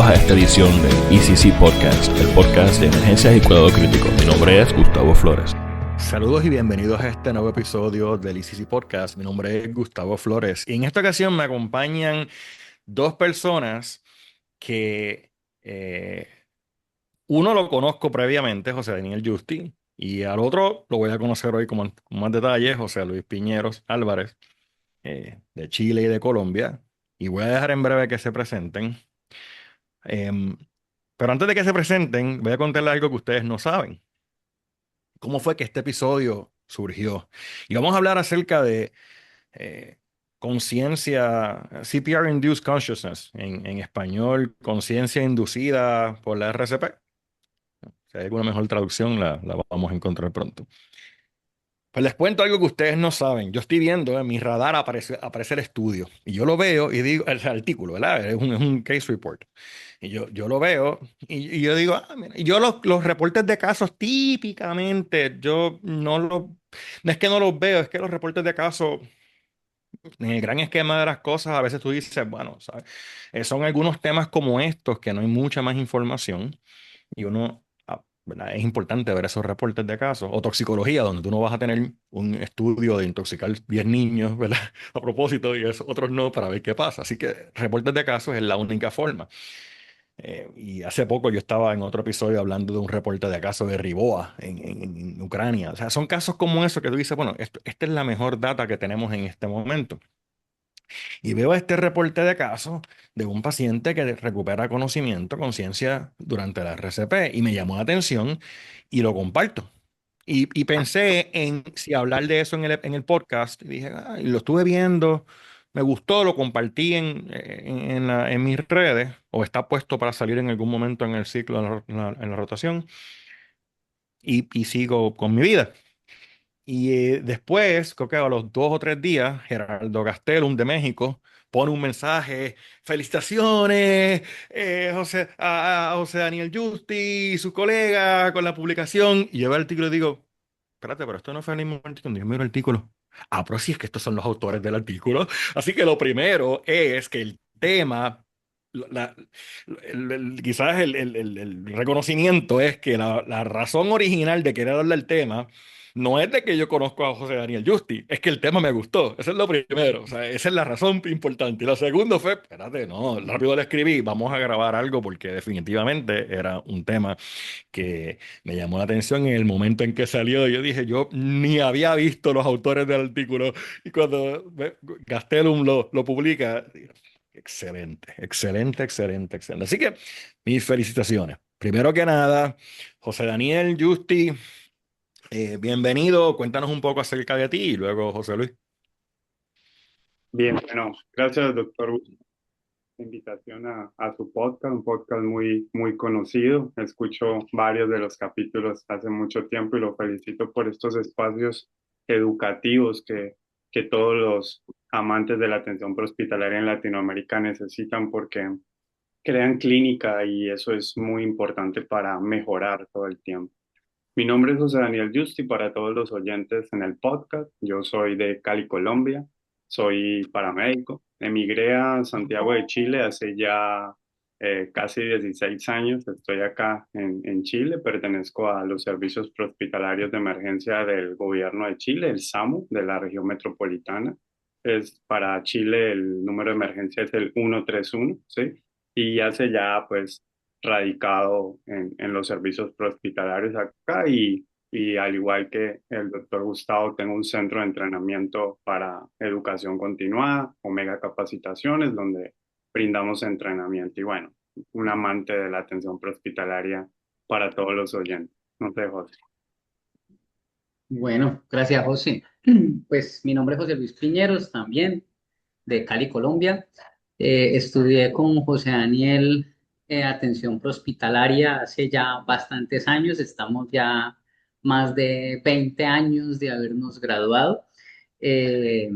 a esta edición de ECC Podcast, el podcast de emergencias y cuidado crítico. Mi nombre es Gustavo Flores. Saludos y bienvenidos a este nuevo episodio del ECC Podcast. Mi nombre es Gustavo Flores y en esta ocasión me acompañan dos personas que uno lo conozco previamente, José Daniel Justi, y al otro lo voy a conocer hoy con más detalle, José Luis Piñeros Álvarez, de Chile y de Colombia. Y voy a dejar en breve que se presenten. Em, pero antes de que se presenten, voy a contarles algo que ustedes no saben. ¿Cómo fue que este episodio surgió? Y vamos a hablar acerca de eh, conciencia, CPR-Induced Consciousness, en español, conciencia inducida por la RCP. Si hay alguna mejor traducción, la vamos a encontrar pronto. Pues les cuento algo que ustedes no saben. Yo estoy viendo en mi radar aparece el estudio. Y yo lo veo y digo, el artículo, ¿verdad? Es un case report. Y yo lo veo y yo digo, mira. Y yo los reportes de casos típicamente, yo no es que no los veo, es que los reportes de casos, en el gran esquema de las cosas, a veces tú dices, bueno, ¿sabes? Son algunos temas como estos que no hay mucha más información. Y uno, ¿verdad? Es importante ver esos reportes de casos. O toxicología, donde tú no vas a tener un estudio de intoxicar 10 niños, ¿verdad? A propósito, y esos otros no, para ver qué pasa. Así que reportes de casos es la única forma. Y hace poco yo estaba en otro episodio hablando de un reporte de caso de Riboa en Ucrania. O sea, son casos como esos que tú dices, bueno, esta es la mejor data que tenemos en este momento. Y veo este reporte de caso de un paciente que recupera conocimiento, conciencia durante la RCP y me llamó la atención y lo comparto. Y pensé en si hablar de eso en el podcast y dije, y lo estuve viendo, me gustó, lo compartí en mis redes o está puesto para salir en algún momento en el ciclo, en la rotación y sigo con mi vida. Y después, creo que a los 2 o 3 días, Gerardo Gastelum de México pone un mensaje, felicitaciones, a José Daniel Justi y su colega con la publicación. Y yo veo el artículo y digo, espérate, pero esto no fue el mismo artículo. Cuando yo miro el artículo, pero sí es que estos son los autores del artículo. Así que lo primero es que el tema, la- quizás el reconocimiento es que la razón original de querer hablar del tema no es de que yo conozco a José Daniel Justi, es que el tema me gustó. Eso es lo primero. O sea, esa es la razón importante. Y lo segundo fue, espérate, no, rápido le escribí, vamos a grabar algo porque definitivamente era un tema que me llamó la atención en el momento en que salió. Yo dije, yo ni había visto los autores del artículo y cuando Gastelum lo publica, digo, excelente, excelente, excelente, excelente. Así que mis felicitaciones. Primero que nada, José Daniel Justi, bienvenido. Cuéntanos un poco acerca de ti y luego José Luis. Bien, bueno, gracias, doctor, por la invitación a su podcast, un podcast muy, muy conocido. Escucho varios de los capítulos hace mucho tiempo y lo felicito por estos espacios educativos que todos los amantes de la atención prehospitalaria en Latinoamérica necesitan porque crean clínica y eso es muy importante para mejorar todo el tiempo. Mi nombre es José Daniel Justi para todos los oyentes en el podcast. Yo soy de Cali, Colombia. Soy paramédico. Emigré a Santiago de Chile hace ya casi 16 años. Estoy acá en Chile. Pertenezco a los servicios prehospitalarios de emergencia del gobierno de Chile, el SAMU, de la región metropolitana. Para Chile el número de emergencia es el 131, ¿sí? Y hace ya pues radicado en los servicios prehospitalarios acá y al igual que el doctor Gustavo, tengo un centro de entrenamiento para educación continuada, Omega Capacitaciones, donde brindamos entrenamiento y bueno, un amante de la atención prehospitalaria para todos los oyentes. No sé, José. Bueno, gracias, José. Pues mi nombre es José Luis Piñeros, también de Cali, Colombia. Estudié con José Daniel atención prehospitalaria hace ya bastantes años. Estamos ya más de 20 años de habernos graduado. Eh,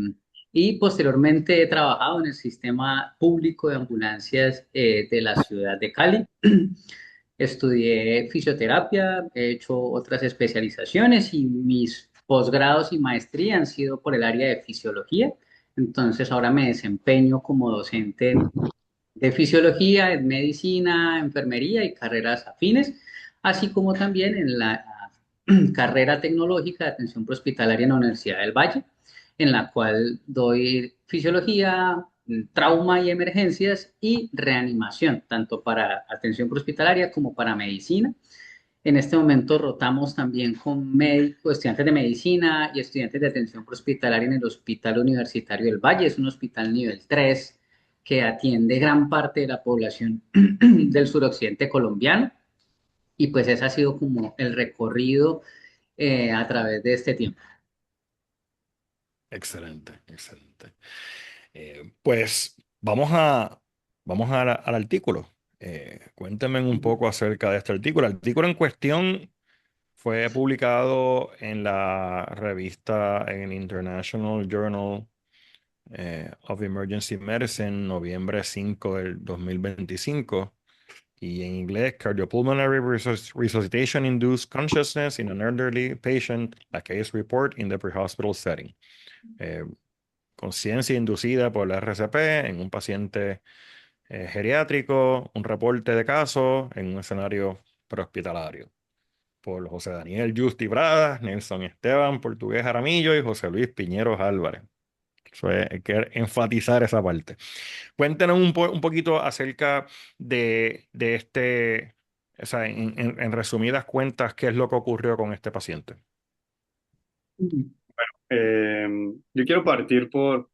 y posteriormente he trabajado en el sistema público de ambulancias de la ciudad de Cali. Estudié fisioterapia, he hecho otras especializaciones y mis posgrados y maestría han sido por el área de fisiología. Entonces ahora me desempeño como docente de fisiología, en medicina, enfermería y carreras afines, así como también en la carrera tecnológica de atención prehospitalaria en la Universidad del Valle, en la cual doy fisiología, trauma y emergencias y reanimación, tanto para atención prehospitalaria como para medicina. En este momento rotamos también con médicos, estudiantes de medicina y estudiantes de atención prehospitalaria en el Hospital Universitario del Valle. Es un hospital nivel 3 que atiende gran parte de la población del suroccidente colombiano. Y pues ese ha sido como el recorrido a través de este tiempo. Excelente, excelente. Pues vamos al artículo. Cuéntenme un poco acerca de este artículo. El artículo en cuestión fue publicado en la revista, en el International Journal of Emergency Medicine, noviembre 5 del 2025, y en inglés, Cardiopulmonary Resuscitation Induced Consciousness in an Elderly Patient, a Case Report in the Pre-Hospital Setting. Eh, Conciencia inducida por la RCP en un paciente geriátrico, un reporte de caso en un escenario prehospitalario. Por José Daniel Justi Bradas, Nelson Esteban Portugués Jaramillo y José Luis Piñeros Álvarez. Hay que enfatizar esa parte. Cuéntenos un poquito acerca de este, o sea, en resumidas cuentas, qué es lo que ocurrió con este paciente. Eh, yo quiero partir por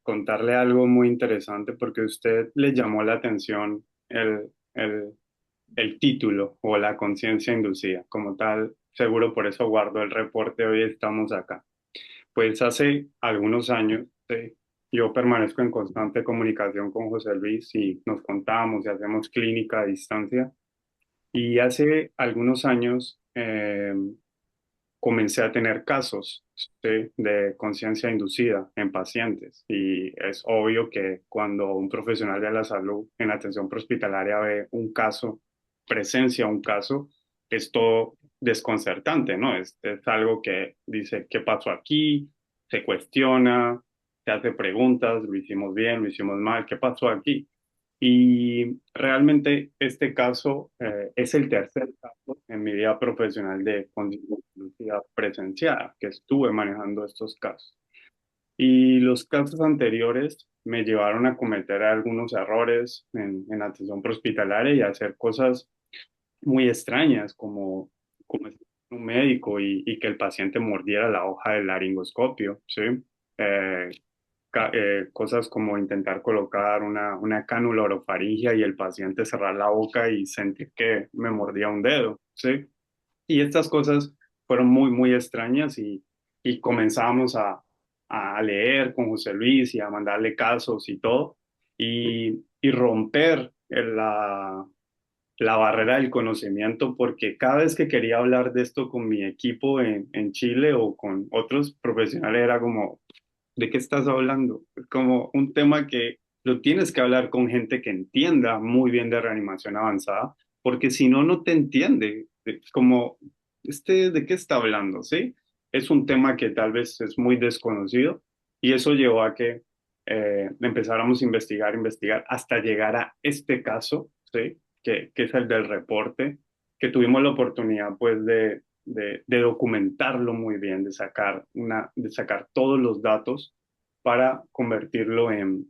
contarle algo muy interesante porque a usted le llamó la atención el título o la conciencia inducida. Como tal, seguro por eso guardo el reporte, hoy estamos acá. Pues hace algunos años, sí, yo permanezco en constante comunicación con José Luis y nos contamos y hacemos clínica a distancia. Y hace algunos años comencé a tener casos, ¿sí?, de conciencia inducida en pacientes. Y es obvio que cuando un profesional de la salud en atención prehospitalaria ve un caso, presencia un caso, es todo desconcertante, ¿no? Es algo que dice, ¿qué pasó aquí? Se cuestiona, se hace preguntas, lo hicimos bien, lo hicimos mal, ¿qué pasó aquí? Y realmente este caso es el tercer caso en mi vida profesional de conciencia presenciada, que estuve manejando estos casos. Y los casos anteriores me llevaron a cometer algunos errores en atención prehospitalaria y a hacer cosas muy extrañas, como un médico y que el paciente mordiera la hoja del laringoscopio, ¿sí? Eh, Cosas como intentar colocar una cánula orofaringia y el paciente cerrar la boca y sentir que me mordía un dedo, ¿sí? Y estas cosas fueron muy, muy extrañas y comenzamos a leer con José Luis y a mandarle casos y todo, y romper la barrera del conocimiento, porque cada vez que quería hablar de esto con mi equipo en Chile o con otros profesionales era como, ¿de qué estás hablando? Es como un tema que lo tienes que hablar con gente que entienda muy bien de reanimación avanzada, porque si no, no te entiende. Es como, ¿de qué está hablando? ¿Sí? Es un tema que tal vez es muy desconocido y eso llevó a que empezáramos a investigar, investigar hasta llegar a este caso, ¿sí? Que es el del reporte, que tuvimos la oportunidad pues de documentarlo muy bien, de sacar todos los datos para convertirlo en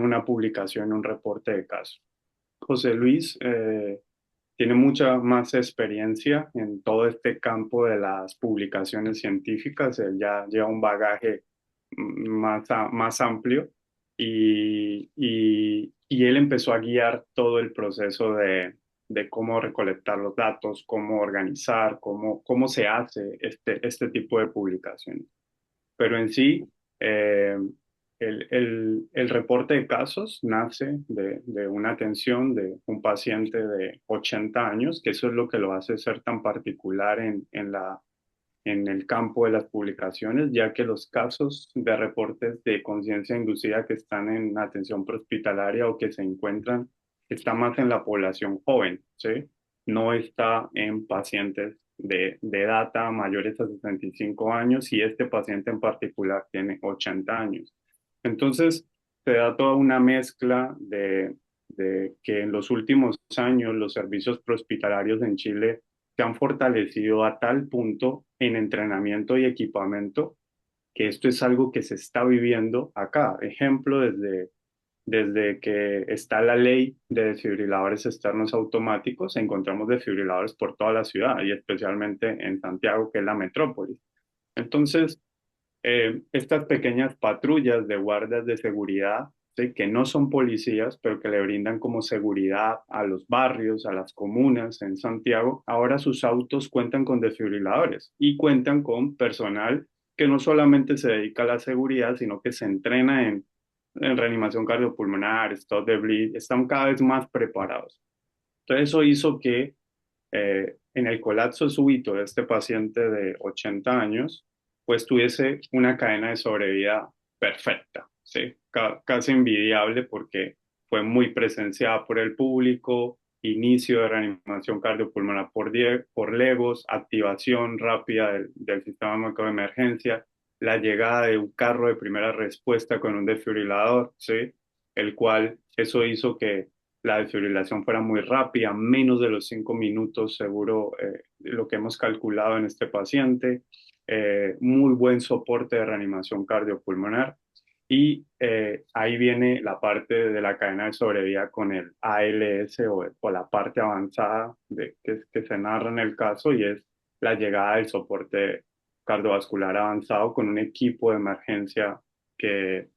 una publicación, en un reporte de caso. José Luis tiene mucha más experiencia en todo este campo de las publicaciones científicas. Él ya lleva un bagaje más amplio y él empezó a guiar todo el proceso de cómo recolectar los datos, cómo organizar, cómo se hace este tipo de publicaciones. Pero en sí, eh, el reporte de casos nace de una atención de un paciente de 80 años, que eso es lo que lo hace ser tan particular en el campo de las publicaciones, ya que los casos de reportes de conciencia inducida que están en atención prehospitalaria o que se encuentran, está más en la población joven, ¿sí? No está en pacientes de edad mayores a 65 años y este paciente en particular tiene 80 años. Entonces, se da toda una mezcla de que en los últimos años los servicios prehospitalarios en Chile se han fortalecido a tal punto en entrenamiento y equipamiento que esto es algo que se está viviendo acá. Ejemplo, desde que está la ley de desfibriladores externos automáticos, encontramos desfibriladores por toda la ciudad y especialmente en Santiago, que es la metrópoli. Entonces, estas pequeñas patrullas de guardias de seguridad, ¿sí? Que no son policías, pero que le brindan como seguridad a los barrios, a las comunas en Santiago, ahora sus autos cuentan con desfibriladores y cuentan con personal que no solamente se dedica a la seguridad, sino que se entrena en reanimación cardiopulmonar, stop de bleed, están cada vez más preparados. Entonces eso hizo que en el colapso súbito de este paciente de 80 años, pues tuviese una cadena de sobrevida perfecta, ¿sí? Casi envidiable porque fue muy presenciada por el público, inicio de reanimación cardiopulmonar por legos, activación rápida del sistema médico de emergencia, la llegada de un carro de primera respuesta con un desfibrilador, ¿sí? El cual eso hizo que la desfibrilación fuera muy rápida, menos de los 5 minutos, seguro, lo que hemos calculado en este paciente, muy buen soporte de reanimación cardiopulmonar. Y ahí viene la parte de la cadena de sobrevida con el ALS o la parte avanzada que se narra en el caso y es la llegada del soporte cardiovascular avanzado con un equipo de emergencia que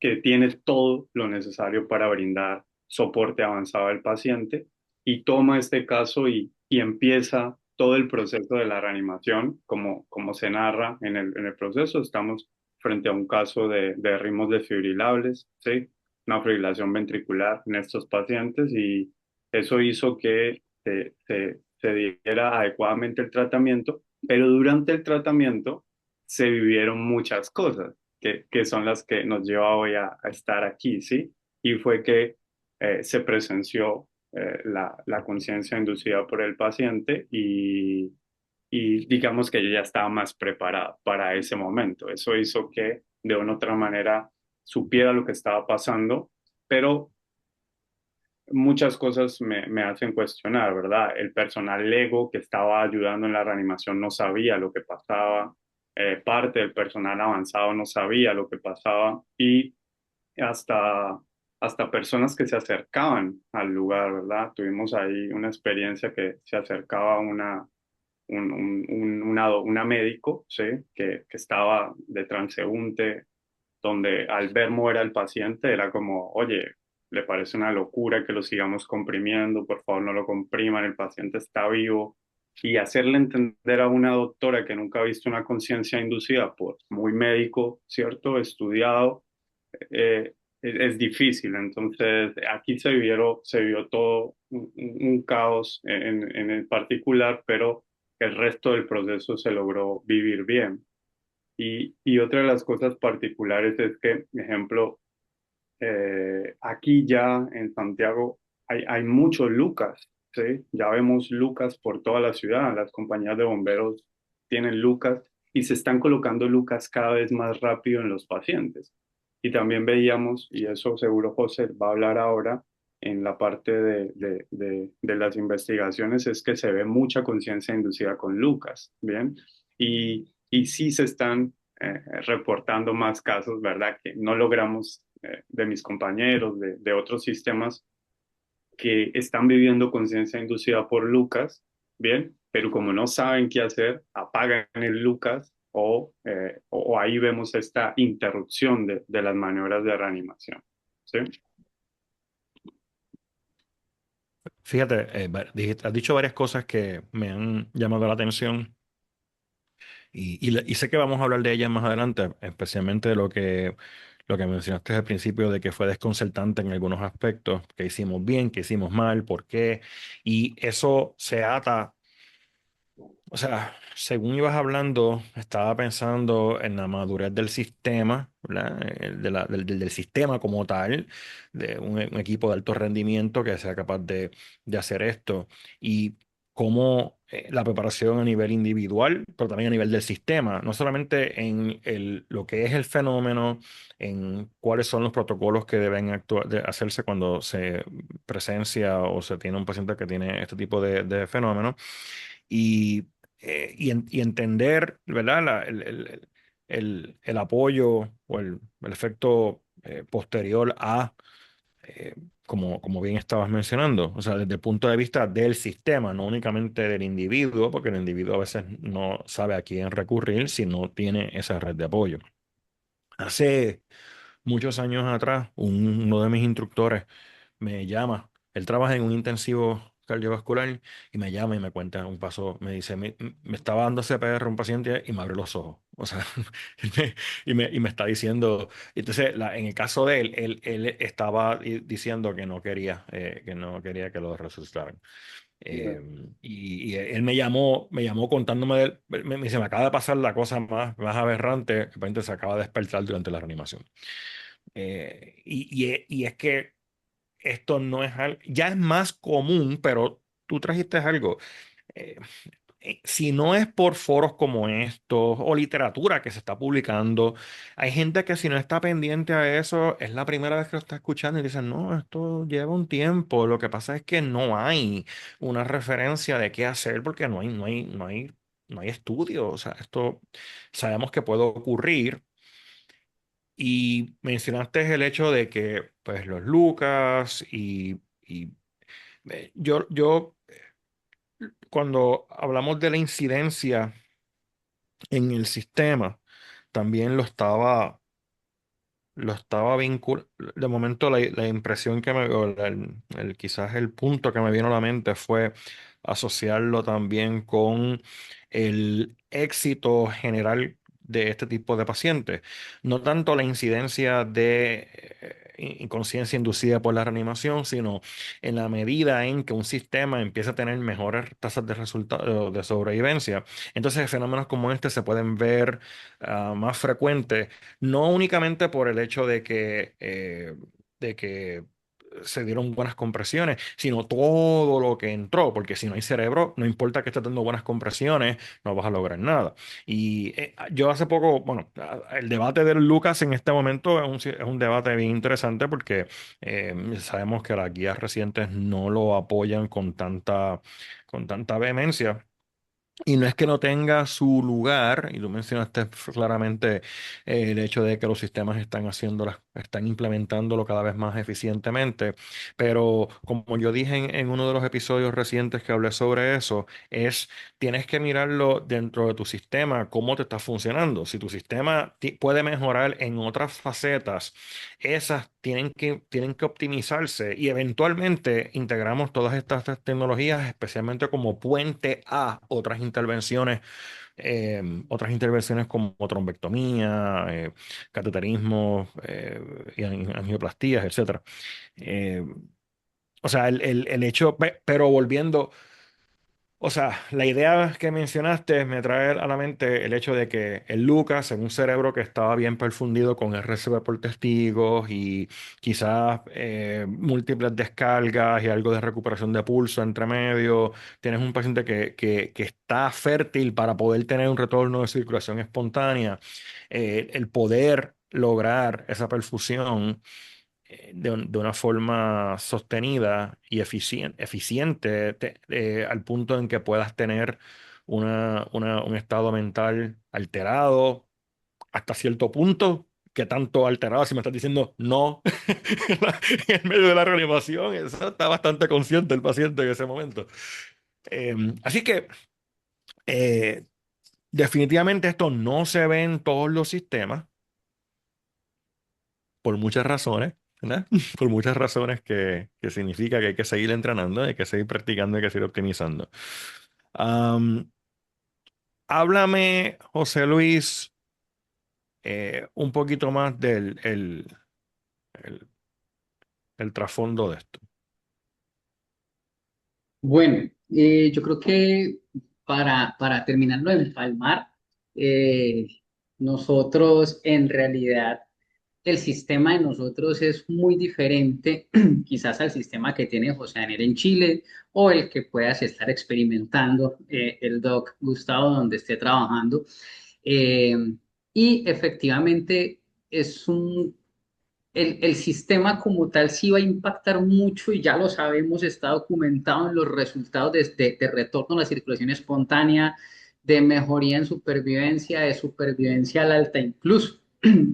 que tiene todo lo necesario para brindar soporte avanzado al paciente y toma este caso y empieza todo el proceso de la reanimación, como se narra en el proceso. Estamos frente a un caso de ritmos desfibrilables, ¿sí? Una fibrilación ventricular en estos pacientes y eso hizo que se diera adecuadamente el tratamiento, pero durante el tratamiento se vivieron muchas cosas que son las que nos lleva hoy a estar aquí, ¿sí? Y fue que se presenció la conciencia inducida por el paciente y digamos que ella ya estaba más preparada para ese momento. Eso hizo que de una u otra manera supiera lo que estaba pasando, pero muchas cosas me hacen cuestionar, ¿verdad? El personal Lego que estaba ayudando en la reanimación no sabía lo que pasaba, parte del personal avanzado no sabía lo que pasaba y hasta, hasta personas que se acercaban al lugar, ¿verdad? Tuvimos ahí una experiencia que se acercaba una médico, ¿sí? Que estaba de transeúnte donde al ver muera el paciente era como, oye, le parece una locura que lo sigamos comprimiendo, por favor no lo compriman, el paciente está vivo. Y hacerle entender a una doctora que nunca ha visto una conciencia inducida, pues muy médico, ¿cierto? Estudiado, es difícil. Entonces, aquí se vivió todo un caos en el particular, pero el resto del proceso se logró vivir bien. Y otra de las cosas particulares es que, ejemplo, aquí ya en Santiago hay muchos Lucas, ¿sí? Ya vemos Lucas por toda la ciudad, las compañías de bomberos tienen Lucas y se están colocando Lucas cada vez más rápido en los pacientes. Y también veíamos, y eso seguro José va a hablar ahora, en la parte de las investigaciones, es que se ve mucha conciencia inducida con Lucas, ¿bien? Y sí se están reportando más casos, ¿verdad? Que no logramos de mis compañeros, de otros sistemas que están viviendo conciencia inducida por Lucas, ¿bien? Pero como no saben qué hacer, apagan el Lucas o ahí vemos esta interrupción de las maniobras de reanimación, ¿sí? Fíjate, has dicho varias cosas que me han llamado la atención y sé que vamos a hablar de ellas más adelante, especialmente de lo que mencionaste al principio de que fue desconcertante en algunos aspectos, que hicimos bien, que hicimos mal, por qué, y eso se ata. O sea, según ibas hablando, estaba pensando en la madurez del sistema, ¿verdad? Del sistema como tal, de un equipo de alto rendimiento que sea capaz de hacer esto. Y cómo la preparación a nivel individual, pero también a nivel del sistema, no solamente en lo que es el fenómeno, en cuáles son los protocolos que deben hacerse cuando se presencia o se tiene un paciente que tiene este tipo de fenómeno, y, y entender, ¿verdad? El apoyo o el efecto posterior a como bien estabas mencionando, o sea, desde el punto de vista del sistema, no únicamente del individuo, porque el individuo a veces no sabe a quién recurrir si no tiene esa red de apoyo. Hace muchos años atrás, uno de mis instructores me llama, él trabaja en un intensivo cardiovascular y me llama y me cuenta un paso, me dice, me estaba dando CPR un paciente y me abrió los ojos, o sea, y me está diciendo, entonces en el caso de él, él estaba diciendo que no quería que lo resucitaran. Ya, Eh, y él me llamó contándome, me dice, me acaba de pasar la cosa más aberrante, que de repente se acaba de despertar durante la reanimación. Y es que esto no es algo, ya es más común, pero tú trajiste algo. Eh, si no es por foros como estos o literatura que se está publicando, hay gente que si no está pendiente a eso, es la primera vez que lo está escuchando y dicen, no, esto lleva un tiempo. Lo que pasa es que no hay una referencia de qué hacer porque no hay estudio. O sea, esto sabemos que puede ocurrir. Y mencionaste el hecho de que, pues, los Lucas yo, cuando hablamos de la incidencia en el sistema, también lo estaba vinculando. De momento, la impresión que o quizás el punto que me vino a la mente fue asociarlo también con el éxito general de este tipo de pacientes. No tanto la incidencia de inconsciencia inducida por la reanimación, sino en la medida en que un sistema empieza a tener mejores tasas de resultado de sobrevivencia. Entonces, fenómenos como este se pueden ver más frecuentes no únicamente por el hecho de que se dieron buenas compresiones, sino todo lo que entró, porque si no hay cerebro, no importa que estés dando buenas compresiones, no vas a lograr nada. Y yo hace poco, bueno, el debate del Lucas en este momento es un debate bien interesante porque sabemos que las guías recientes no lo apoyan con tanta vehemencia. Y no es que no tenga su lugar, y tú mencionaste claramente el hecho de que los sistemas están implementándolo cada vez más eficientemente, pero como yo dije en uno de los episodios recientes que hablé sobre eso, tienes que mirarlo dentro de tu sistema, cómo te está funcionando. Si tu sistema puede mejorar en otras facetas, esas tienen que optimizarse y eventualmente integramos todas estas tecnologías, especialmente como puente a otras intervenciones como trombectomía, cateterismo y angioplastías, etcétera. Eh, o sea, el hecho, pero volviendo. O sea, la idea que mencionaste me trae a la mente el hecho de que el Lucas, en un cerebro que estaba bien perfundido con RCP por testigos y quizás múltiples descargas y algo de recuperación de pulso entre medio, tienes un paciente que está fértil para poder tener un retorno de circulación espontánea, el poder lograr esa perfusión de una forma sostenida y eficiente al punto en que puedas tener un estado mental alterado hasta cierto punto. Que tanto alterado si me estás diciendo no en medio de la reanimación? Eso está bastante consciente el paciente en ese momento. Así que eh, definitivamente esto no se ve en todos los sistemas por muchas razones, ¿verdad? Por muchas razones que significa que hay que seguir entrenando, hay que seguir practicando, hay que seguir optimizando. Am, Háblame, José Luis, un poquito más del el- el trasfondo de esto. Bueno, yo creo que para terminarlo de empalmar, nosotros en realidad el sistema de nosotros es muy diferente quizás al sistema que tiene José Daniel en Chile o el que puedas estar experimentando el doc Gustavo donde esté trabajando. Eh, y efectivamente es el sistema como tal sí va a impactar mucho y ya lo sabemos, está documentado en los resultados de retorno a la circulación espontánea, de mejoría en supervivencia, de supervivencia al alta incluso.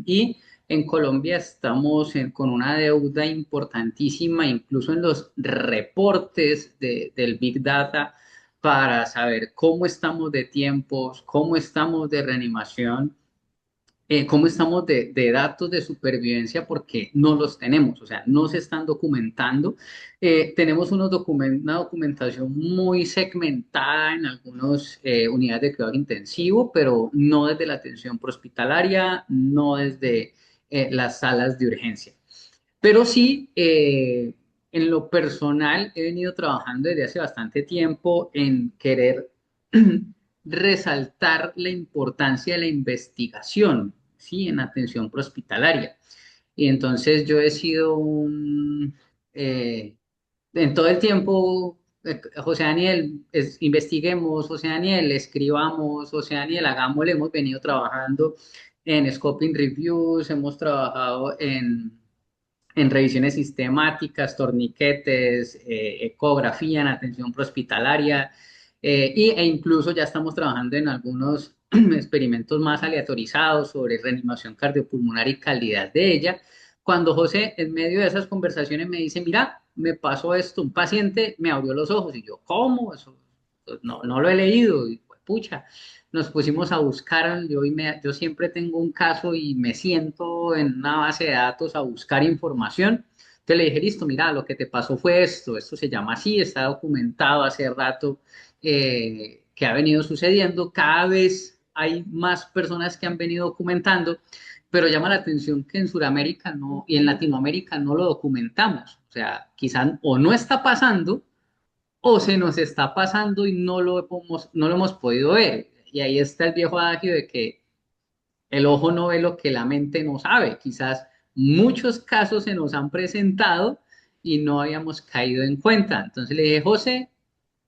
Y en Colombia estamos con una deuda importantísima, incluso en los reportes del Big Data, para saber cómo estamos de tiempos, cómo estamos de reanimación, cómo estamos de datos de supervivencia porque no los tenemos, o sea, no se están documentando. Tenemos una documentación muy segmentada en algunas unidades de cuidado intensivo, pero no desde la atención prehospitalaria, no desde las salas de urgencia. Pero sí, en lo personal, he venido trabajando desde hace bastante tiempo en querer resaltar la importancia de la investigación, ¿sí? En atención prehospitalaria. Y entonces yo he sido en todo el tiempo, José Daniel, investiguemos, José Daniel, escribamos, José Daniel, hagámosle, hemos venido trabajando en scoping reviews, hemos trabajado en revisiones sistemáticas, torniquetes, ecografía en atención prehospitalaria, e incluso ya estamos trabajando en algunos experimentos más aleatorizados sobre reanimación cardiopulmonar y calidad de ella. Cuando José, en medio de esas conversaciones, me dice, mira, me pasó esto, un paciente me abrió los ojos y yo, ¿cómo? Eso, pues, no lo he leído, y pues, pucha, nos pusimos a buscar, yo siempre tengo un caso y me siento en una base de datos a buscar información. Entonces le dije, listo, mira, lo que te pasó fue esto se llama así, está documentado hace rato que ha venido sucediendo, cada vez hay más personas que han venido documentando, pero llama la atención que en Sudamérica no, y en Latinoamérica no lo documentamos, o sea, quizás o no está pasando, o se nos está pasando y no lo hemos podido ver. Y ahí está el viejo adagio de que el ojo no ve lo que la mente no sabe. Quizás muchos casos se nos han presentado y no habíamos caído en cuenta. Entonces le dije, José,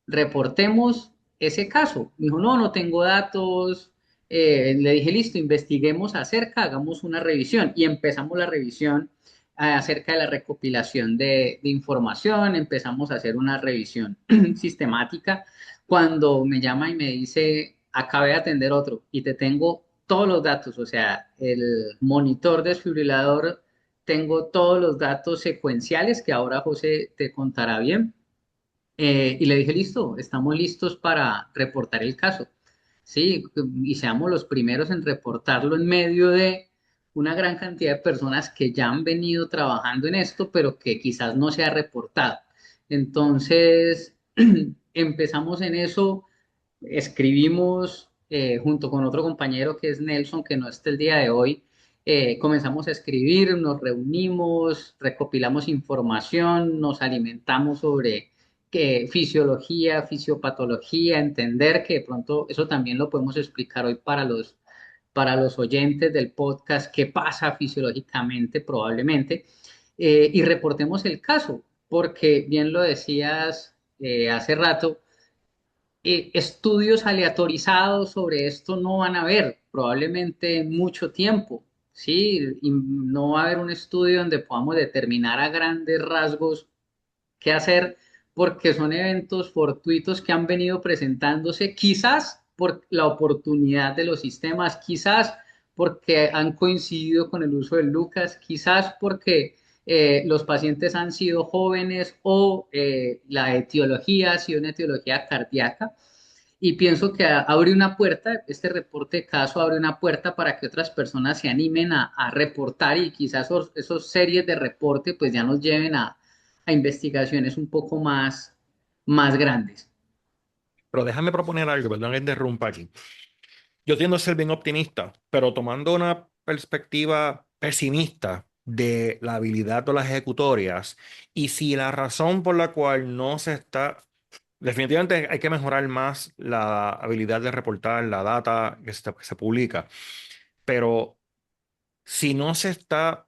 reportemos ese caso. Me dijo, no tengo datos. Le dije, listo, investiguemos acerca, hagamos una revisión. Y empezamos la revisión acerca de la recopilación de información, empezamos a hacer una revisión sistemática. Cuando me llama y me dice, acabé de atender otro y te tengo todos los datos, o sea, el monitor desfibrilador, tengo todos los datos secuenciales que ahora José te contará bien. Y le dije, listo, estamos listos para reportar el caso. Sí, y seamos los primeros en reportarlo en medio de una gran cantidad de personas que ya han venido trabajando en esto, pero que quizás no se ha reportado. Entonces, empezamos en eso, escribimos junto con otro compañero que es Nelson, que no está el día de hoy. Comenzamos a escribir, nos reunimos, recopilamos información, nos alimentamos sobre fisiología, fisiopatología, entender que de pronto eso también lo podemos explicar hoy para los oyentes del podcast, qué pasa fisiológicamente probablemente, y reportemos el caso, porque bien lo decías hace rato, estudios aleatorizados sobre esto no van a haber probablemente mucho tiempo, ¿sí? Y no va a haber un estudio donde podamos determinar a grandes rasgos qué hacer, porque son eventos fortuitos que han venido presentándose, quizás por la oportunidad de los sistemas, quizás porque han coincidido con el uso de Lucas, quizás porque los pacientes han sido jóvenes o la etiología ha sido una etiología cardíaca. Y pienso que abre una puerta, este reporte de caso abre una puerta para que otras personas se animen a reportar y quizás esos series de reporte pues ya nos lleven a investigaciones un poco más grandes. Pero déjame proponer algo, perdón que interrumpa aquí. Yo tiendo a ser bien optimista, pero tomando una perspectiva pesimista de la habilidad de las ejecutorias, y si la razón por la cual no se está, definitivamente hay que mejorar más la habilidad de reportar la data que se publica, pero si no se está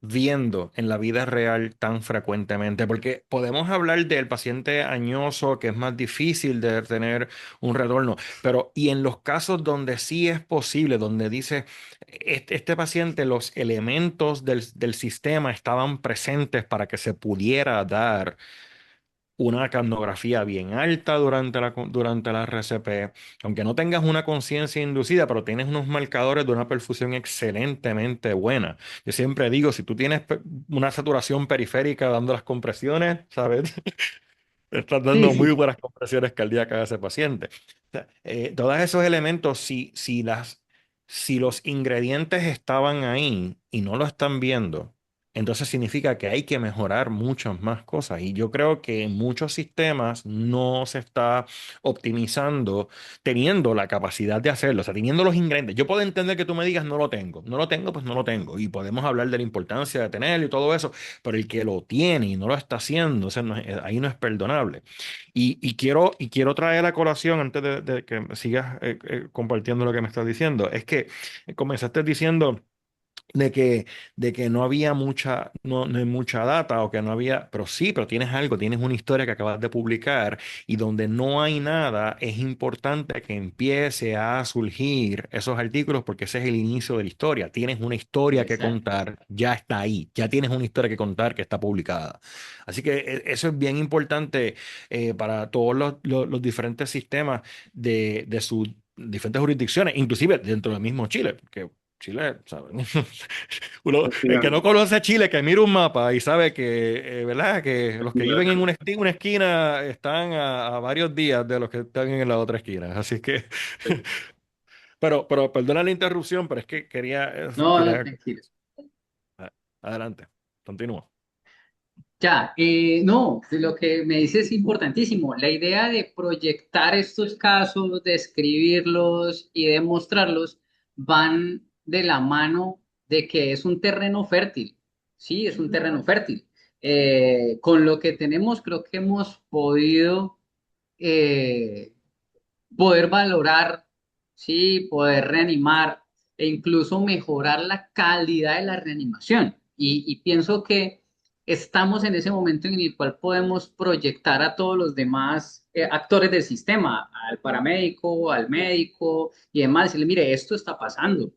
viendo en la vida real tan frecuentemente? Porque podemos hablar del paciente añoso, que es más difícil de tener un retorno, pero y en los casos donde sí es posible, donde dice, este paciente, los elementos del sistema estaban presentes para que se pudiera dar una capnografía bien alta durante la RCP, aunque no tengas una conciencia inducida, pero tienes unos marcadores de una perfusión excelentemente buena. Yo siempre digo, si tú tienes una saturación periférica dando las compresiones, ¿sabes? Estás Sí, dando muy sí. buenas compresiones cardíacas a ese paciente. O sea, todos esos elementos, si los ingredientes estaban ahí y no lo están viendo, entonces significa que hay que mejorar muchas más cosas. Y yo creo que en muchos sistemas no se está optimizando teniendo la capacidad de hacerlo, o sea, teniendo los ingredientes. Yo puedo entender que tú me digas, no lo tengo. No lo tengo, pues no lo tengo. Y podemos hablar de la importancia de tenerlo y todo eso, pero el que lo tiene y no lo está haciendo, o sea, ahí no es perdonable. Y quiero traer a colación, antes de que sigas compartiendo lo que me estás diciendo, es que comenzaste diciendo de que, de que no había mucha, no hay mucha data o que no había, pero sí, pero tienes algo, tienes una historia que acabas de publicar y donde no hay nada, es importante que empiece a surgir esos artículos porque ese es el inicio de la historia. Tienes una historia que Exacto. contar, ya está ahí, ya tienes una historia que contar que está publicada. Así que eso es bien importante para todos los diferentes sistemas de sus diferentes jurisdicciones, inclusive dentro del mismo Chile, porque Chile, ¿sabes? El que no Efectivamente, conoce Chile, que mira un mapa y sabe que, ¿verdad? Que los que viven en una esquina están a varios días de los que están en la otra esquina. Así que, pero perdona la interrupción, pero es que No, no, quería, tranquilo. adelante, continúo. Ya, no, lo que me dice es importantísimo. La idea de proyectar estos casos, de escribirlos y de mostrarlos van de la mano de que es un terreno fértil. Sí, es un terreno fértil. Con lo que tenemos, creo que hemos podido eh, poder valorar, sí, poder reanimar e incluso mejorar la calidad de la reanimación. Y pienso que estamos en ese momento en el cual podemos proyectar a todos los demás actores del sistema, al paramédico, al médico y demás, decirle, mire, esto está pasando.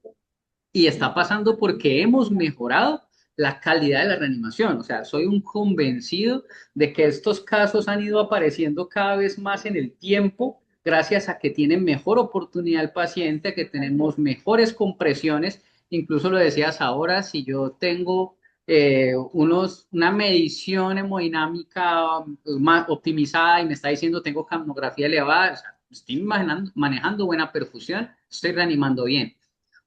Y está pasando porque hemos mejorado la calidad de la reanimación. O sea, soy un convencido de que estos casos han ido apareciendo cada vez más en el tiempo gracias a que tienen mejor oportunidad el paciente, que tenemos mejores compresiones. Incluso lo decías ahora, si yo tengo una medición hemodinámica más optimizada y me está diciendo tengo capnografía elevada, o sea, estoy manejando buena perfusión, estoy reanimando bien.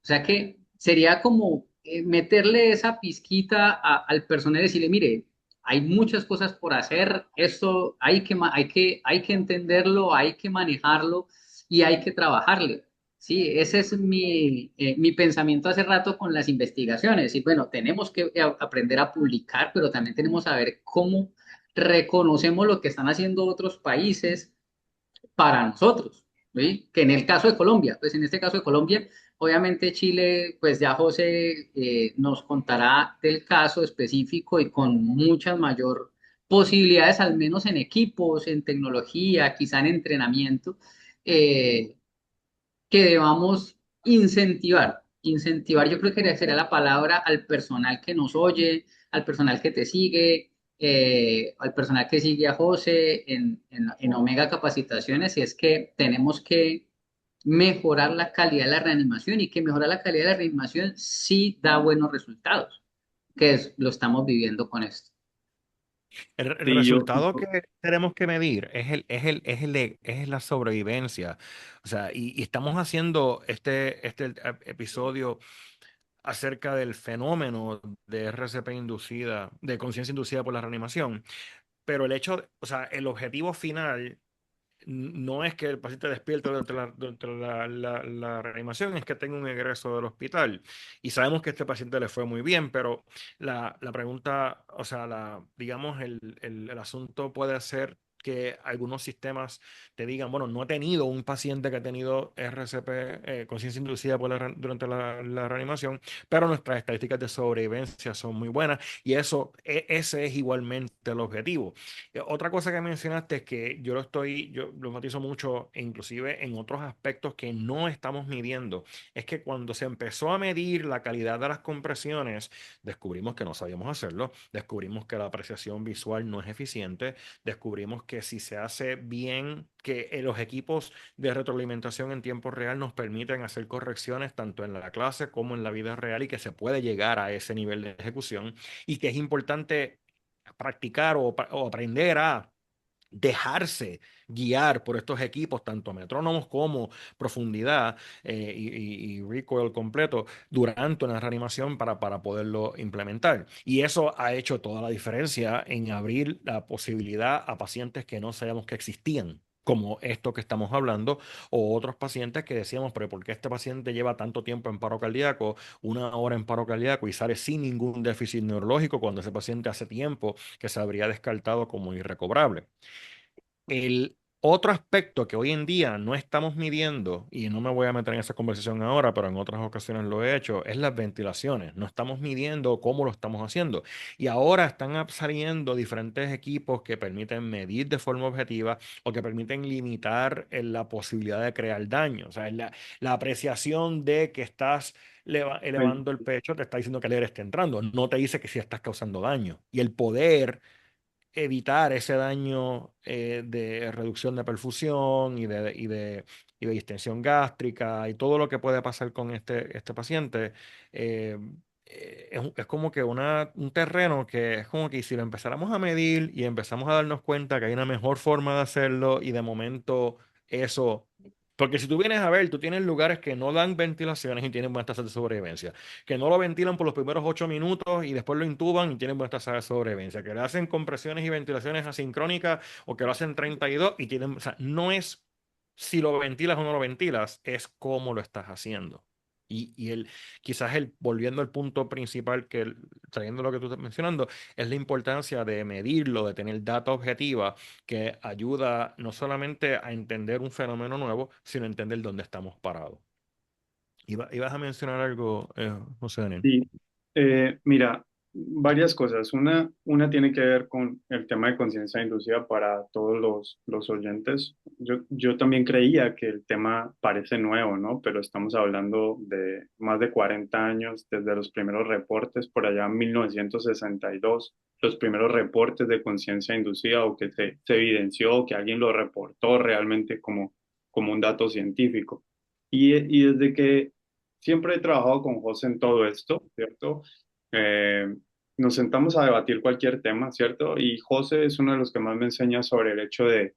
O sea que sería como meterle esa pizquita al personal y decirle, mire, hay muchas cosas por hacer, esto hay que entenderlo, hay que manejarlo y hay que trabajarle. Sí, ese es mi pensamiento hace rato con las investigaciones. Y bueno, tenemos que aprender a publicar, pero también tenemos que saber cómo reconocemos lo que están haciendo otros países para nosotros, ¿sí? Que en el caso de Colombia, pues en este caso de Colombia, obviamente Chile, pues ya José nos contará del caso específico y con muchas mayor posibilidades, al menos en equipos, en tecnología, quizá en entrenamiento, eh, que debamos incentivar. Incentivar, yo creo que sería la palabra al personal que nos oye, al personal que te sigue, al personal que sigue a José en Omega Capacitaciones, y es que tenemos que mejorar la calidad de la reanimación y que mejorar la calidad de la reanimación sí da buenos resultados, lo estamos viviendo con esto. El sí, resultado que tenemos que medir es la sobrevivencia. O sea, y estamos haciendo este episodio acerca del fenómeno de RCP inducida, de conciencia inducida por la reanimación. Pero el hecho, o sea, el objetivo final no es que el paciente despierte durante la reanimación, es que tenga un egreso del hospital. Y sabemos que a este paciente le fue muy bien, pero la pregunta, o sea, digamos, el asunto puede ser que algunos sistemas te digan, bueno, no he tenido un paciente que ha tenido RCP, conciencia inducida durante la reanimación, pero nuestras estadísticas de sobrevivencia son muy buenas y ese es igualmente el objetivo. Otra cosa que mencionaste es que yo lo matizo mucho, e inclusive en otros aspectos que no estamos midiendo, es que cuando se empezó a medir la calidad de las compresiones, descubrimos que no sabíamos hacerlo, descubrimos que la apreciación visual no es eficiente, descubrimos que si se hace bien, que los equipos de retroalimentación en tiempo real nos permiten hacer correcciones tanto en la clase como en la vida real y que se puede llegar a ese nivel de ejecución y que es importante practicar o aprender a dejarse guiar por estos equipos, tanto metrónomos como profundidad y recoil completo durante una reanimación para poderlo implementar. Y eso ha hecho toda la diferencia en abrir la posibilidad a pacientes que no sabíamos que existían, como esto que estamos hablando, o otros pacientes que decíamos, pero ¿por qué este paciente lleva tanto tiempo en paro cardíaco, 1 hora en paro cardíaco y sale sin ningún déficit neurológico cuando ese paciente hace tiempo que se habría descartado como irrecobrable? El otro aspecto que hoy en día no estamos midiendo, y no me voy a meter en esa conversación ahora, pero en otras ocasiones lo he hecho, es las ventilaciones. No estamos midiendo cómo lo estamos haciendo. Y ahora están saliendo diferentes equipos que permiten medir de forma objetiva o que permiten limitar la posibilidad de crear daño. O sea, la apreciación de que estás elevando el pecho te está diciendo que el aire está entrando, no te dice que si estás causando daño. Y el poder evitar ese daño de reducción de perfusión y de distensión gástrica y todo lo que puede pasar con este paciente, eh, es como que un terreno que es como que si lo empezáramos a medir y empezamos a darnos cuenta que hay una mejor forma de hacerlo y de momento eso... Porque si tú vienes a ver, tú tienes lugares que no dan ventilaciones y tienen buenas tasas de sobrevivencia, que no lo ventilan por los primeros 8 minutos y después lo intuban y tienen buenas tasas de sobrevivencia, que le hacen compresiones y ventilaciones asincrónicas o que lo hacen 32 y tienen, o sea, no es si lo ventilas o no lo ventilas, es cómo lo estás haciendo. Quizás volviendo al punto principal trayendo lo que tú estás mencionando, es la importancia de medirlo, de tener data objetiva que ayuda no solamente a entender un fenómeno nuevo, sino a entender dónde estamos parados. Ibas a mencionar algo, José Daniel. Sí, mira, varias cosas. Una tiene que ver con el tema de conciencia inducida para todos los oyentes. Yo también creía que el tema parece nuevo, ¿no? Pero estamos hablando de más de 40 años desde los primeros reportes, por allá en 1962, los primeros reportes de conciencia inducida o que se evidenció, que alguien lo reportó realmente como un dato científico. Y desde que siempre he trabajado con José en todo esto, ¿cierto? Eh, Nos sentamos a debatir cualquier tema, ¿cierto? Y José es uno de los que más me enseña sobre el hecho de,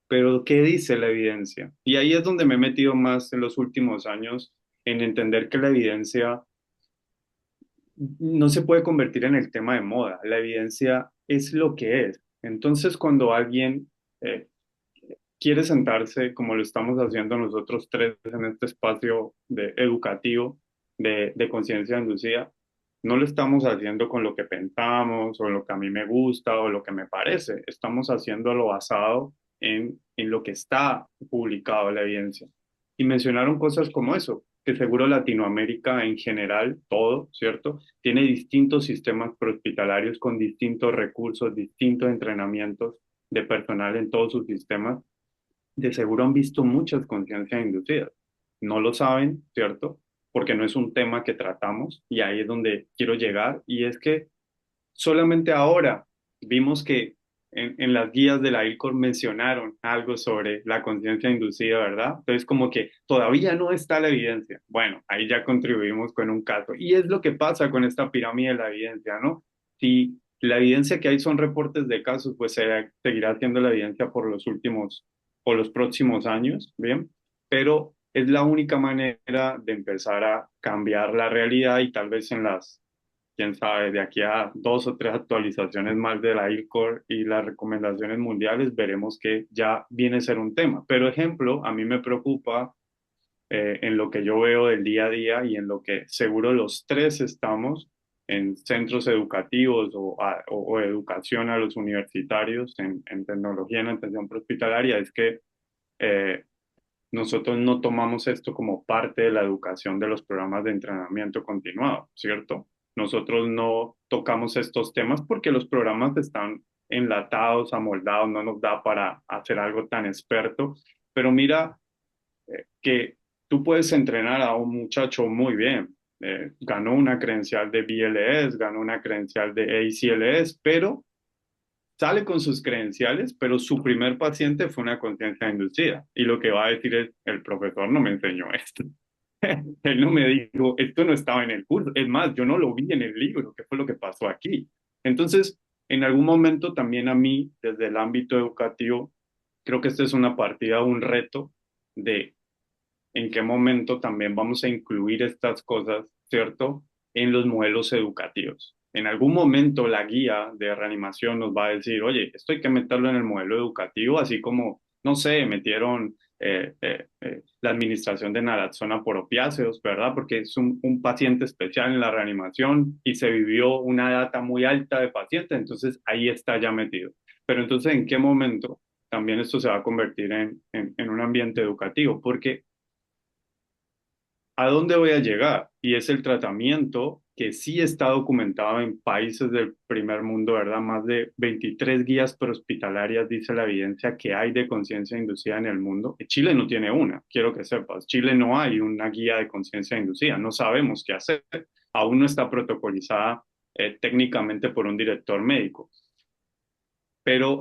pero ¿qué dice la evidencia? Y ahí es donde me he metido más en los últimos años en entender que la evidencia no se puede convertir en el tema de moda. La evidencia es lo que es. Entonces, cuando alguien eh, quiere sentarse, como lo estamos haciendo nosotros tres en este espacio educativo de conciencia inducida, no lo estamos haciendo con lo que pensamos o lo que a mí me gusta o lo que me parece. Estamos haciéndolo basado en lo que está publicado en la evidencia. Y mencionaron cosas como eso, que seguro Latinoamérica en general, todo, ¿cierto? Tiene distintos sistemas prehospitalarios con distintos recursos, distintos entrenamientos de personal en todos sus sistemas. De seguro han visto muchas conciencias inducidas. No lo saben, ¿cierto? Porque no es un tema que tratamos y ahí es donde quiero llegar. Y es que solamente ahora vimos que en las guías de la ILCOR mencionaron algo sobre la conciencia inducida, ¿verdad? Entonces, como que todavía no está la evidencia. Bueno, ahí ya contribuimos con un caso. Y es lo que pasa con esta pirámide de la evidencia, ¿no? Si la evidencia que hay son reportes de casos, pues seguirá siendo la evidencia por los próximos años, ¿bien? Pero es la única manera de empezar a cambiar la realidad y tal vez quién sabe, de aquí a 2 o 3 actualizaciones más de la ILCOR y las recomendaciones mundiales, veremos que ya viene a ser un tema. Pero ejemplo, a mí me preocupa en lo que yo veo del día a día y en lo que seguro los tres estamos, en centros educativos o educación a los universitarios en tecnología en atención prehospitalaria es que eh, nosotros no tomamos esto como parte de la educación de los programas de entrenamiento continuado, ¿cierto? Nosotros no tocamos estos temas porque los programas están enlatados, amoldados, no nos da para hacer algo tan experto, pero mira que tú puedes entrenar a un muchacho muy bien. Ganó una credencial de BLS, ganó una credencial de ACLS, pero sale con sus credenciales, pero su primer paciente fue una conciencia inducida. Y lo que va a decir es, el profesor no me enseñó esto. Él no me dijo, esto no estaba en el curso. Es más, yo no lo vi en el libro, ¿qué fue lo que pasó aquí? Entonces, en algún momento también a mí, desde el ámbito educativo, creo que esta es una partida, un reto de en qué momento también vamos a incluir estas cosas, ¿cierto?, en los modelos educativos. En algún momento la guía de reanimación nos va a decir, oye, esto hay que meterlo en el modelo educativo, así como, no sé, metieron la administración de naloxona por opiáceos, ¿verdad? Porque es un paciente especial en la reanimación y se vivió una data muy alta de pacientes, entonces ahí está ya metido. Pero entonces, ¿en qué momento también esto se va a convertir en un ambiente educativo? Porque ¿a dónde voy a llegar? Y es el tratamiento que sí está documentado en países del primer mundo, ¿verdad? Más de 23 guías prehospitalarias, dice la evidencia que hay de conciencia inducida en el mundo. Chile no tiene una, quiero que sepas. Chile no hay una guía de conciencia inducida, no sabemos qué hacer. Aún no está protocolizada técnicamente por un director médico. Pero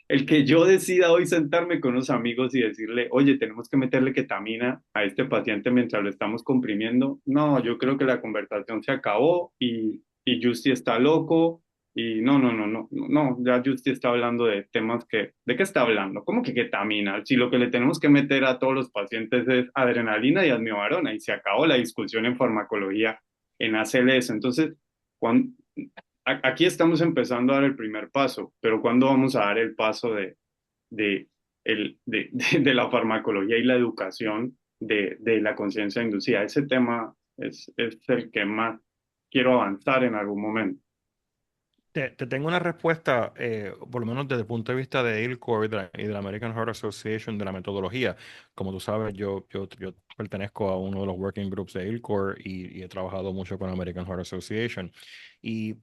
el que yo decida hoy sentarme con unos amigos y decirle, oye, tenemos que meterle ketamina a este paciente mientras lo estamos comprimiendo, no, yo creo que la conversación se acabó y Justy está loco y no, ya Justy está hablando de temas que, ¿de qué está hablando? ¿Cómo que ketamina? Si lo que le tenemos que meter a todos los pacientes es adrenalina y amiodarona y se acabó la discusión en farmacología en ACLS. Entonces, cuando, aquí estamos empezando a dar el primer paso, pero ¿cuándo vamos a dar el paso de la farmacología y la educación de la conciencia inducida? Ese tema es el que más quiero avanzar en algún momento. Te tengo una respuesta, por lo menos desde el punto de vista de ILCOR y de la American Heart Association, de la metodología. Como tú sabes, yo pertenezco a uno de los working groups de ILCOR y he trabajado mucho con la American Heart Association. Y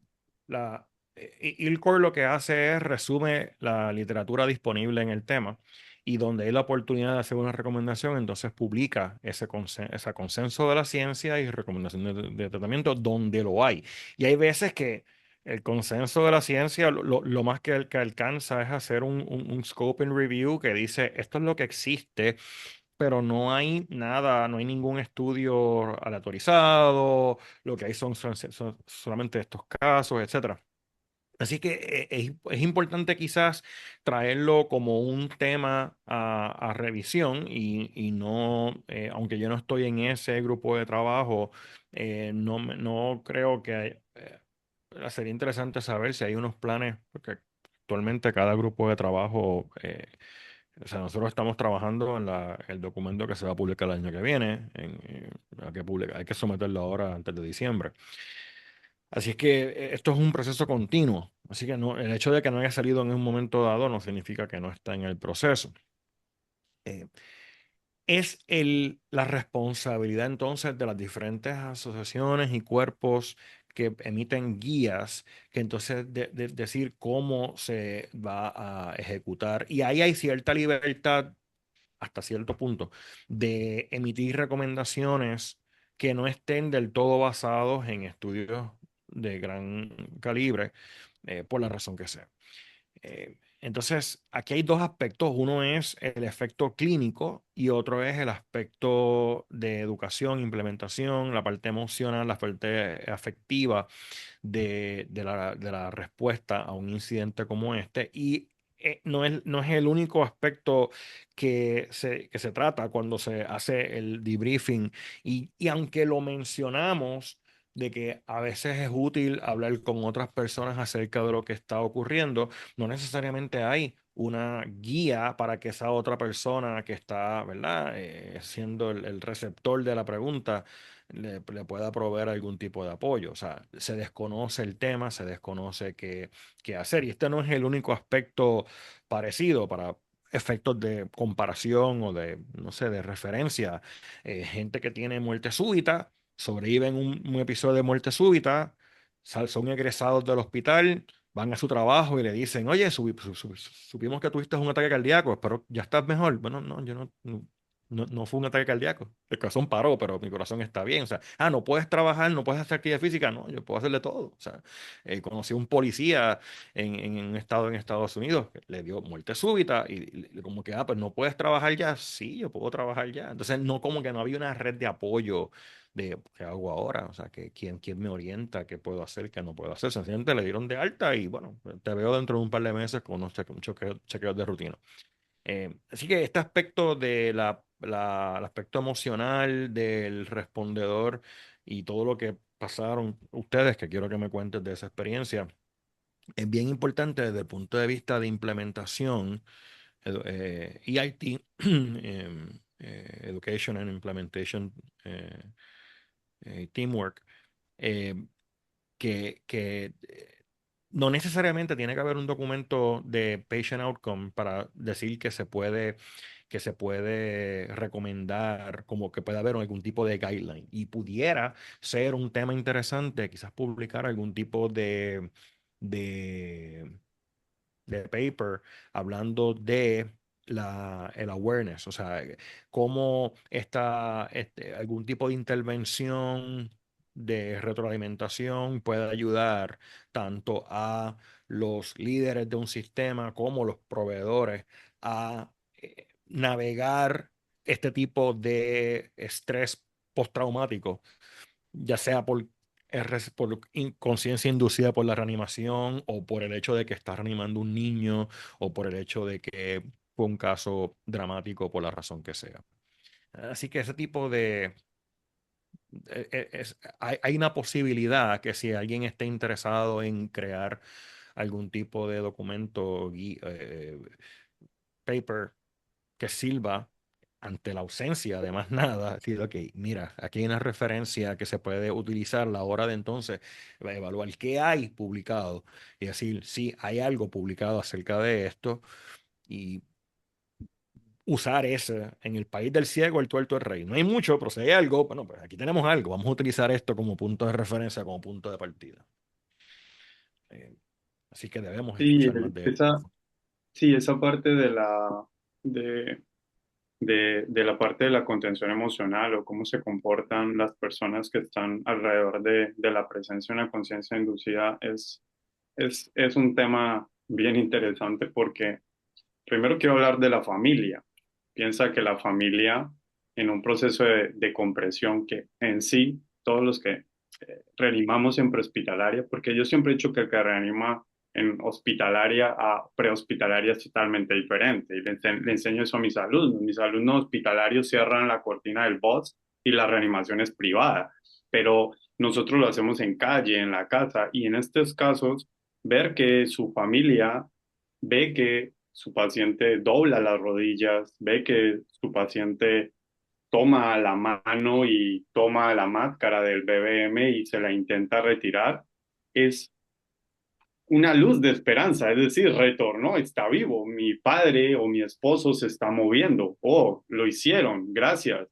ILCOR lo que hace es resume la literatura disponible en el tema y donde hay la oportunidad de hacer una recomendación, entonces publica ese consenso de la ciencia y recomendación de tratamiento donde lo hay. Y hay veces que el consenso de la ciencia, lo más que alcanza es hacer un scope and review que dice esto es lo que existe, pero no hay nada, no hay ningún estudio aleatorizado, lo que hay son solamente estos casos, etcétera. Así que es importante quizás traerlo como un tema a revisión y no, aunque yo no estoy en ese grupo de trabajo, no creo que sería interesante saber si hay unos planes, porque actualmente cada grupo de trabajo, o sea, nosotros estamos trabajando en el documento que se va a publicar el año que viene, hay que someterlo ahora antes de diciembre. Así es que esto es un proceso continuo. Así que el hecho de que no haya salido en un momento dado no significa que no está en el proceso. Eh, es la responsabilidad entonces de las diferentes asociaciones y cuerpos que emiten guías, que entonces decir cómo se va a ejecutar. Y ahí hay cierta libertad hasta cierto punto de emitir recomendaciones que no estén del todo basados en estudios de gran calibre, por la razón que sea. Entonces, aquí hay dos aspectos. Uno es el efecto clínico y otro es el aspecto de educación, implementación, la parte emocional, la parte afectiva de la respuesta a un incidente como este. Y no es el único aspecto que se trata cuando se hace el debriefing. Y aunque lo mencionamos, de que a veces es útil hablar con otras personas acerca de lo que está ocurriendo. No necesariamente hay una guía para que esa otra persona que está, ¿verdad? Siendo el receptor de la pregunta, le pueda proveer algún tipo de apoyo. O sea, se desconoce el tema, se desconoce qué hacer. Y este no es el único aspecto parecido para efectos de comparación o de, no sé, de referencia. Gente que tiene muerte súbita sobreviven un episodio de muerte súbita, son egresados del hospital, van a su trabajo y le dicen, oye, supimos que tuviste un ataque cardíaco, pero ya estás mejor. Bueno, no, yo no fue un ataque cardíaco. El corazón paró, pero mi corazón está bien. O sea, no puedes trabajar, no puedes hacer actividad física. No, yo puedo hacerle todo. O sea, conocí a un policía en un estado en Estados Unidos que le dio muerte súbita y como que, pues no puedes trabajar ya. Sí, yo puedo trabajar ya. Entonces, no, como que no había una red de apoyo de qué hago ahora, o sea, que quién me orienta, qué puedo hacer, qué no puedo hacer. Sencillamente le dieron de alta y bueno, te veo dentro de un par de meses con unos chequeos de rutina. Así que este aspecto de el aspecto emocional del respondedor y todo lo que pasaron ustedes, que quiero que me cuentes de esa experiencia, es bien importante desde el punto de vista de implementación, EIT, Education and Implementation Teamwork, eh, que no necesariamente tiene que haber un documento de patient outcome para decir que se puede recomendar, como que puede haber algún tipo de guideline. Y pudiera ser un tema interesante, quizás publicar algún tipo de de paper hablando de el awareness, o sea, cómo algún tipo de intervención de retroalimentación puede ayudar tanto a los líderes de un sistema como los proveedores a navegar este tipo de estrés postraumático, ya sea por conciencia inducida por la reanimación o por el hecho de que está reanimando un niño o por el hecho de que fue un caso dramático por la razón que sea. Así que ese tipo hay una posibilidad que si alguien está interesado en crear algún tipo de documento, paper que sirva ante la ausencia de más nada, decir, ok, mira, aquí hay una referencia que se puede utilizar a la hora de entonces evaluar qué hay publicado y decir, sí, hay algo publicado acerca de esto y usar ese en el país del ciego, el tuerto, el rey. No hay mucho, pero si hay algo, bueno, pues aquí tenemos algo, vamos a utilizar esto como punto de referencia, como punto de partida. Eh, Así que debemos Sí, escuchar más de esto. esa parte de, de la parte de la contención emocional o cómo se comportan las personas que están alrededor de la presencia de una conciencia inducida es un tema bien interesante porque primero quiero hablar de la familia. Piensa que la familia en un proceso de compresión que en sí, todos los que reanimamos en prehospitalaria, porque yo siempre he dicho que el que reanima en hospitalaria a prehospitalaria es totalmente diferente. Y le enseño eso a mis alumnos. Mis alumnos hospitalarios cierran la cortina del box y la reanimación es privada. Pero nosotros lo hacemos en calle, en la casa, y en estos casos, ver que su familia ve que su paciente dobla las rodillas, ve que su paciente toma la mano y toma la máscara del BBM y se la intenta retirar, es una luz de esperanza, es decir, retornó, está vivo, mi padre o mi esposo se está moviendo, oh, lo hicieron, gracias,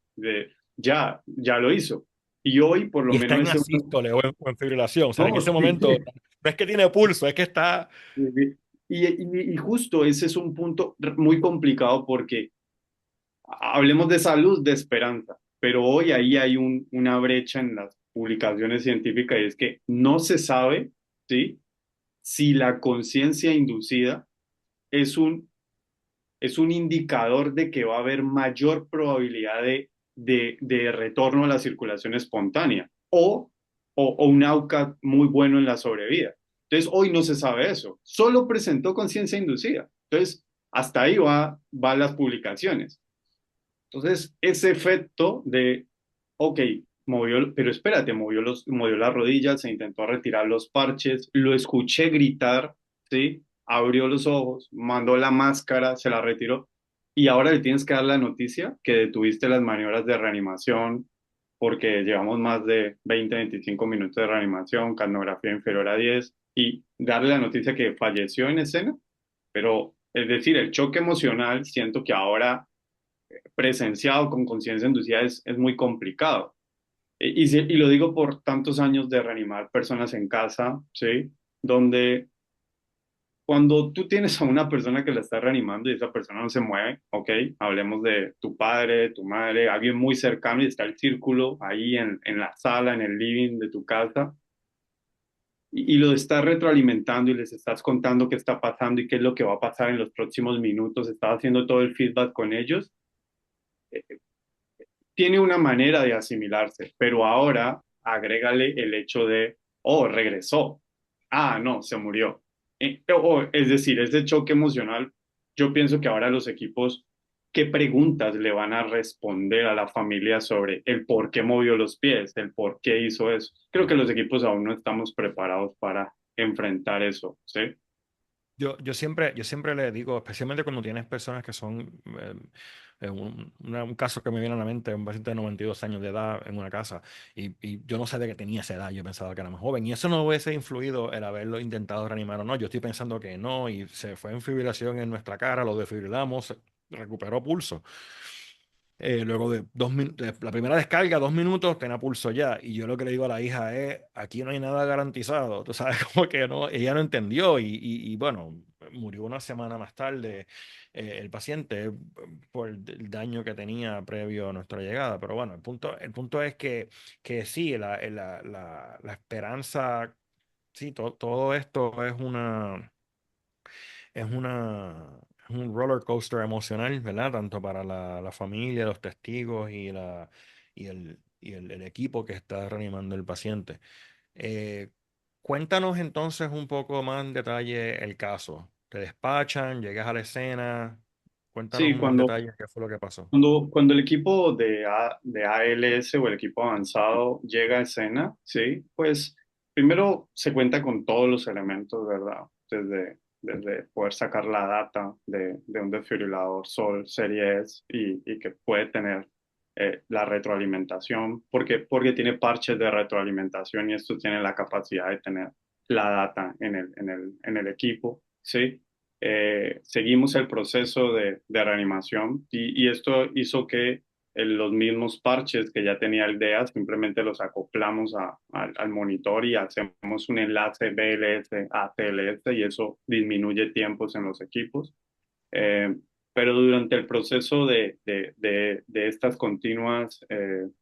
ya lo hizo. Y hoy, por lo Y está menos, en asístole o en fibrilación, o sea, en no, ese sí. momento no es que tiene pulso, es que está... Y justo ese es un punto muy complicado porque hablemos de salud, de esperanza, pero hoy ahí hay una brecha en las publicaciones científicas y es que no se sabe, ¿sí? Si la conciencia inducida es es un indicador de que va a haber mayor probabilidad de retorno a la circulación espontánea o un outcome muy bueno en la sobrevida. Entonces, hoy no se sabe eso. Solo presentó conciencia inducida. Entonces, hasta ahí va las publicaciones. Entonces, ese efecto de, ok, pero espérate, movió las rodillas, se intentó retirar los parches, lo escuché gritar, ¿sí? Abrió los ojos, mandó la máscara, se la retiró, y ahora le tienes que dar la noticia que detuviste las maniobras de reanimación, porque llevamos más de 20-25 minutos de reanimación, cardiografía inferior a 10, y darle la noticia que falleció en escena, pero es decir, el choque emocional, siento que ahora presenciado con conciencia inducida es muy complicado. Y lo digo por tantos años de reanimar personas en casa, ¿sí? Donde cuando tú tienes a una persona que la está reanimando y esa persona no se mueve, ¿ok? Hablemos de tu padre, tu madre, alguien muy cercano y está el círculo ahí en la sala, en el living de tu casa, y lo estás retroalimentando y les estás contando qué está pasando y qué es lo que va a pasar en los próximos minutos, estás haciendo todo el feedback con ellos, tiene una manera de asimilarse, pero ahora agrégale el hecho de, oh, regresó. Ah, no, se murió. Es decir, ese choque emocional, yo pienso que ahora los equipos, ¿qué preguntas le van a responder a la familia sobre el por qué movió los pies, el por qué hizo eso? Creo que los equipos aún no estamos preparados para enfrentar eso, ¿sí? Yo siempre le digo, especialmente cuando tienes personas que son, un caso que me viene a la mente, un paciente de 92 años de edad en una casa, y yo no sabía que tenía esa edad, yo pensaba que era más joven, y eso no hubiese influido el haberlo intentado reanimar o no, yo estoy pensando que no, y se fue en fibrilación en nuestra cara, lo desfibrilamos, recuperó pulso. Luego de la primera descarga, 2 minutos, tenía pulso ya. Y yo lo que le digo a la hija es, aquí no hay nada garantizado. Tú sabes, como que no, ella no entendió y bueno, murió una semana más tarde el paciente por el daño que tenía previo a nuestra llegada. Pero bueno, el punto es que sí, la esperanza, sí, todo esto es un roller coaster emocional, ¿verdad? Tanto para la familia, los testigos y el equipo que está reanimando el paciente. Eh, Cuéntanos entonces un poco más en detalle el caso. ¿Te despachan? ¿Llegas a la escena? Cuéntanos Sí, más detalles, qué fue lo que pasó. cuando el equipo de ALS o el equipo avanzado llega a escena, ¿sí? Pues primero se cuenta con todos los elementos, ¿verdad? Desde poder sacar la data de un desfibrilador Sol Serie S y que puede tener la retroalimentación, porque tiene parches de retroalimentación y esto tiene la capacidad de tener la data en el equipo, ¿sí? Seguimos el proceso de reanimación y esto hizo que los mismos parches que ya tenía el DEA simplemente los acoplamos al monitor y hacemos un enlace BLS a TLS y eso disminuye tiempos en los equipos. Eh, pero durante el proceso de estas continuas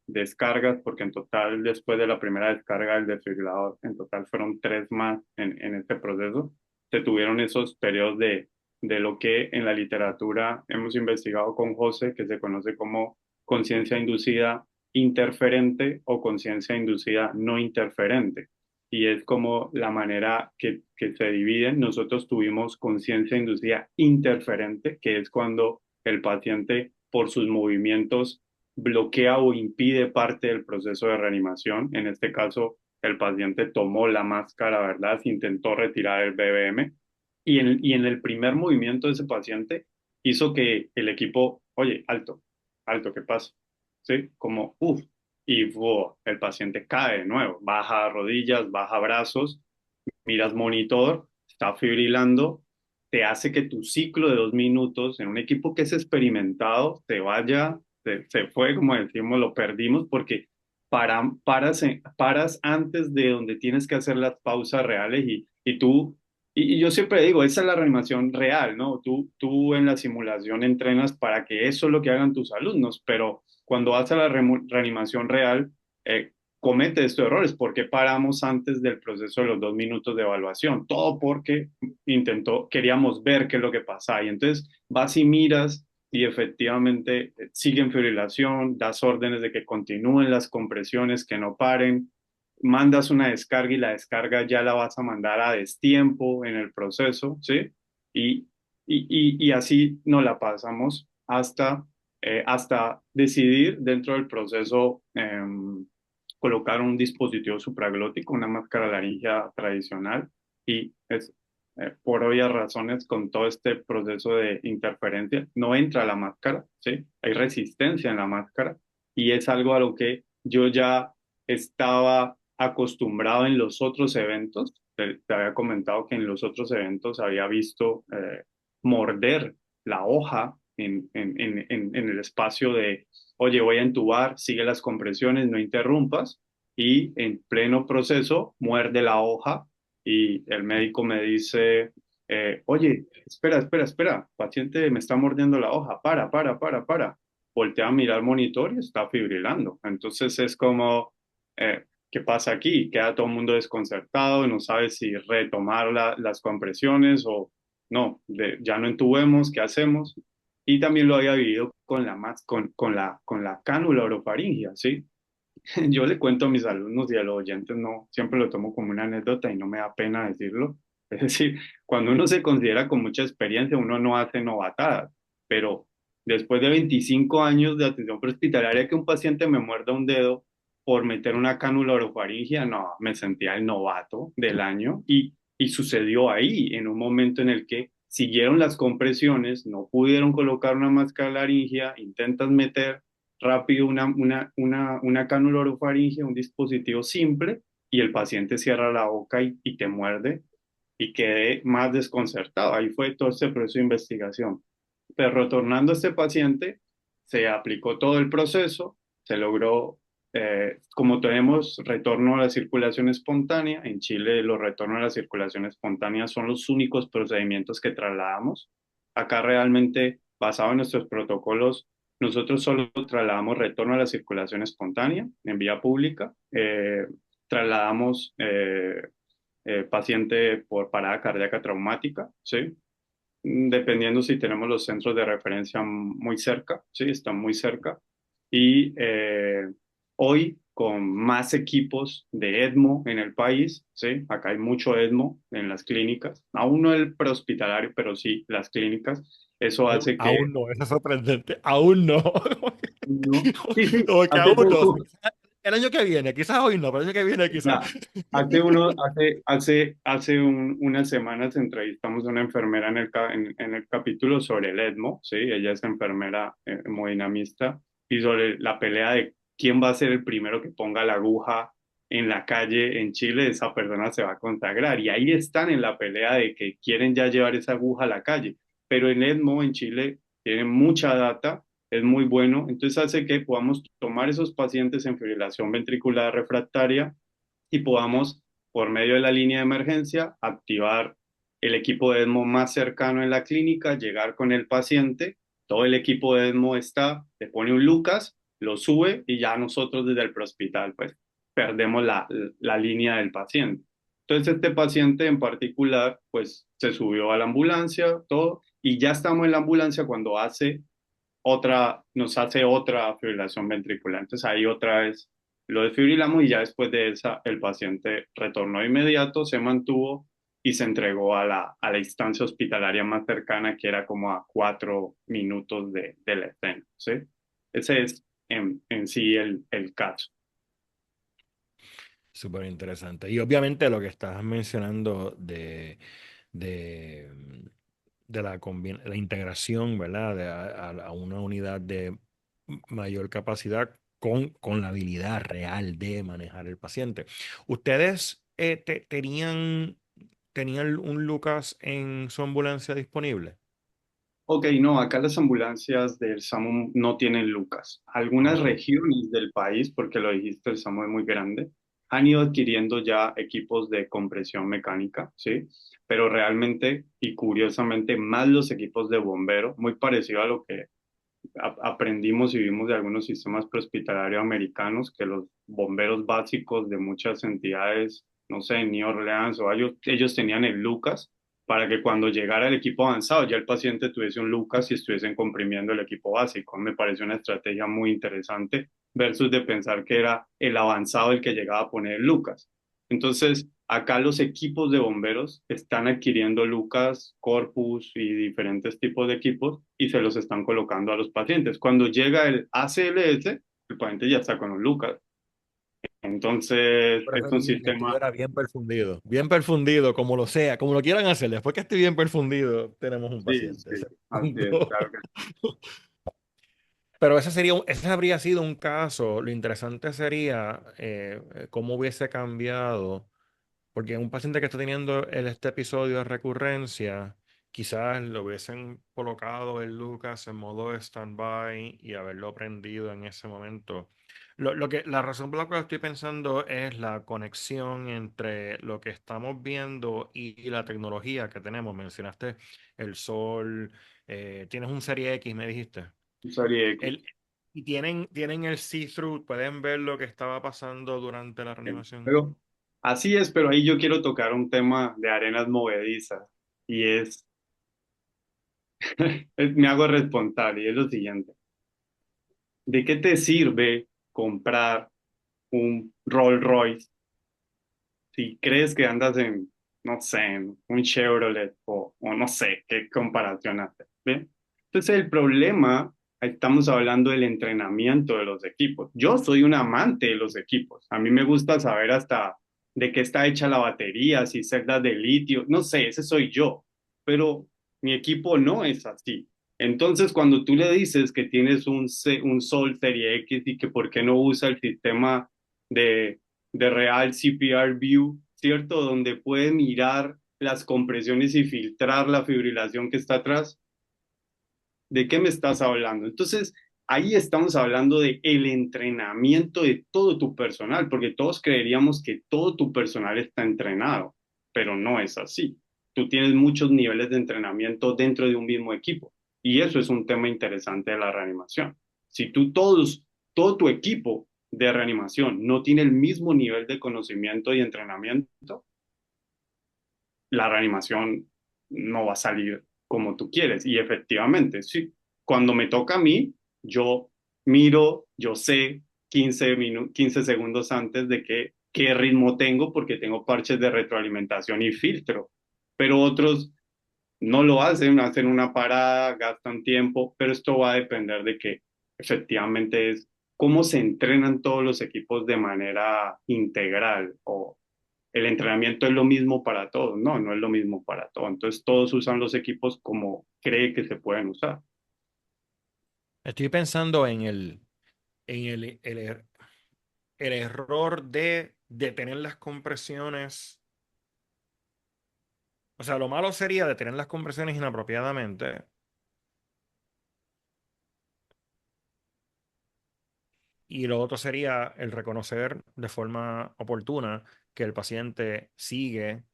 descargas, porque en total después de la primera descarga del desfibrilador, en total fueron tres más en este proceso, se tuvieron esos periodos de lo que en la literatura hemos investigado con José, que se conoce como conciencia inducida interferente o conciencia inducida no interferente y es como la manera que se dividen. Nosotros tuvimos conciencia inducida interferente, que es cuando el paciente por sus movimientos bloquea o impide parte del proceso de reanimación. En este caso, el paciente tomó la máscara, ¿verdad? Se intentó retirar el BBM y en el primer movimiento de ese paciente hizo que el equipo, oye, alto, alto, ¿qué pasa? ¿Sí? Como, uff, y el paciente cae de nuevo, baja rodillas, baja brazos, miras monitor, está fibrilando, te hace que tu ciclo de 2 minutos en un equipo que es experimentado se vaya, se fue, como decimos, lo perdimos porque paras antes de donde tienes que hacer las pausas reales y tú, y yo siempre digo, esa es la reanimación real, ¿no? Tú en la simulación entrenas para que eso es lo que hagan tus alumnos, pero cuando vas a la reanimación real, eh, comete estos errores. ¿Por qué paramos antes del proceso de los 2 minutos de evaluación? Todo porque queríamos ver qué es lo que pasa. Y entonces vas y miras y efectivamente siguen fibrilación, das órdenes de que continúen las compresiones, que no paren, mandas una descarga y la descarga ya la vas a mandar a destiempo en el proceso, ¿sí? Y, y así nos la pasamos hasta decidir dentro del proceso colocaron un dispositivo supraglótico, una máscara laringea tradicional, y por obvias razones, con todo este proceso de interferencia, no entra la máscara, ¿sí? Hay resistencia en la máscara, y es algo a lo que yo ya estaba acostumbrado en los otros eventos. Te había comentado que en los otros eventos había visto morder la hoja en el espacio de, oye, voy a entubar, sigue las compresiones, no interrumpas, y en pleno proceso muerde la hoja y el médico me dice, oye, espera, paciente me está mordiendo la hoja, para. Voltea a mirar el monitor y está fibrilando. Entonces es como, ¿qué pasa aquí? Queda todo el mundo desconcertado, no sabe si retomar las compresiones o no, ya no entubemos, ¿qué hacemos? Y también lo había vivido con la cánula orofaringia, ¿sí? Yo le cuento a mis alumnos y a los oyentes, no, siempre lo tomo como una anécdota y no me da pena decirlo. Es decir, cuando uno se considera con mucha experiencia, uno no hace novatadas, pero después de 25 años de atención prehospitalaria, que un paciente me muerda un dedo por meter una cánula orofaringia, no, me sentía el novato del año y sucedió ahí, en un momento en el que siguieron las compresiones, no pudieron colocar una máscara laringia, intentas meter rápido una cánula orofaringea, un dispositivo simple, y el paciente cierra la boca y te muerde y quedé más desconcertado. Ahí fue todo este proceso de investigación. Pero retornando a este paciente, se aplicó todo el proceso, se logró, como tenemos retorno a la circulación espontánea, en Chile los retornos a la circulación espontánea son los únicos procedimientos que trasladamos. Acá realmente, basado en nuestros protocolos, nosotros solo trasladamos retorno a la circulación espontánea en vía pública, trasladamos paciente por parada cardíaca traumática, ¿sí? Dependiendo si tenemos los centros de referencia muy cerca, ¿sí? Están muy cerca. Y hoy, con más equipos de ECMO en el país, ¿sí? Acá hay mucho ECMO en las clínicas, aún no el prehospitalario, pero sí las clínicas. Eso hace que... Aún no, eso es sorprendente. Aún no. No, sí, sí, Como que hace aún no. poco. El año que viene, quizás hoy no, pero el año que viene quizás. Ya, hace unas semanas entrevistamos a una enfermera en el capítulo sobre el ECMO, ¿sí? Ella es enfermera hemodinamista, y sobre la pelea de quién va a ser el primero que ponga la aguja en la calle en Chile, esa persona se va a consagrar. Y ahí están en la pelea de que quieren ya llevar esa aguja a la calle. Pero en ECMO en Chile tienen mucha data, es muy bueno, entonces hace que podamos tomar esos pacientes en fibrilación ventricular refractaria y podamos, por medio de la línea de emergencia, activar el equipo de ECMO más cercano en la clínica, llegar con el paciente, todo el equipo de ECMO está, le pone un Lucas, lo sube y ya nosotros desde el prehospital pues perdemos la línea del paciente. Entonces este paciente en particular pues se subió a la ambulancia, todo, y ya estamos en la ambulancia cuando nos hace otra fibrilación ventricular. Entonces ahí otra vez lo desfibrilamos y ya después de esa el paciente retornó de inmediato, se mantuvo y se entregó a la instancia hospitalaria más cercana, que era como a 4 minutos de la escena, ¿sí? Ese es en sí el caso. Súper interesante. Y obviamente lo que estás mencionando de, de la integración, ¿verdad? A una unidad de mayor capacidad con la habilidad real de manejar el paciente. ¿Ustedes tenían un Lucas en su ambulancia disponible? Ok, no, acá las ambulancias del SAMU no tienen Lucas. Algunas Oh, regiones del país, porque lo dijiste, el SAMU es muy grande, han ido adquiriendo ya equipos de compresión mecánica, ¿sí? Pero realmente y curiosamente más los equipos de bombero, muy parecido a lo que aprendimos y vimos de algunos sistemas prehospitalarios americanos, que los bomberos básicos de muchas entidades, no sé, en New Orleans o ellos tenían el Lucas para que cuando llegara el equipo avanzado ya el paciente tuviese un Lucas y estuviesen comprimiendo el equipo básico. Me pareció una estrategia muy interesante versus de pensar que era el avanzado el que llegaba a poner el Lucas. Entonces, acá los equipos de bomberos están adquiriendo Lucas, Corpus y diferentes tipos de equipos y se los están colocando a los pacientes. Cuando llega el ACLS, el paciente ya está con un Lucas. Entonces, Por eso es un dije que sistema, estuviera bien perfundido, como lo sea, como lo quieran hacer. Después que esté bien perfundido, tenemos un sí, paciente. sí, Ese es el así es, punto. claro que Pero ese habría sido un caso. Lo interesante sería cómo hubiese cambiado. Porque un paciente que está teniendo este episodio de recurrencia, quizás lo hubiesen colocado el Lucas en modo stand-by y haberlo prendido en ese momento. La razón por la cual estoy pensando es la conexión entre lo que estamos viendo y la tecnología que tenemos. Mencionaste el sol, tienes un Serie X, me dijiste. Serie X. El, y tienen el see-through, pueden ver lo que estaba pasando durante la reanimación. Pero así es, pero ahí yo quiero tocar un tema de arenas movedizas y me hago responsable y es lo siguiente. ¿De qué te sirve comprar un Rolls Royce si crees que andas en, no sé, en un Chevrolet o no sé qué comparación hacer? ¿Bien? Entonces el problema, estamos hablando del entrenamiento de los equipos. Yo soy un amante de los equipos. A mí me gusta saber hasta de qué está hecha la batería, si celdas de litio, no sé, ese soy yo. Pero mi equipo no es así. Entonces, cuando tú le dices que tienes un Sol Serie X y que por qué no usa el sistema de Real CPR View, ¿cierto? Donde puede mirar las compresiones y filtrar la fibrilación que está atrás. ¿De qué me estás hablando? Entonces, ahí estamos hablando de el entrenamiento de todo tu personal, porque todos creeríamos que todo tu personal está entrenado, pero no es así. Tú tienes muchos niveles de entrenamiento dentro de un mismo equipo y eso es un tema interesante de la reanimación. Si todo tu equipo de reanimación no tiene el mismo nivel de conocimiento y entrenamiento, la reanimación no va a salir como tú quieres. Y efectivamente, sí, cuando me toca a mí, yo miro, yo sé 15 segundos antes de qué ritmo tengo porque tengo parches de retroalimentación y filtro. Pero otros no lo hacen, hacen una parada, gastan tiempo, pero esto va a depender de que efectivamente es cómo se entrenan todos los equipos de manera integral o el entrenamiento es lo mismo para todos. No, no es lo mismo para todos. Entonces todos usan los equipos como cree que se pueden usar. Estoy pensando en el error de detener las compresiones. O sea, lo malo sería detener las compresiones inapropiadamente. Y lo otro sería el reconocer de forma oportuna que el paciente sigue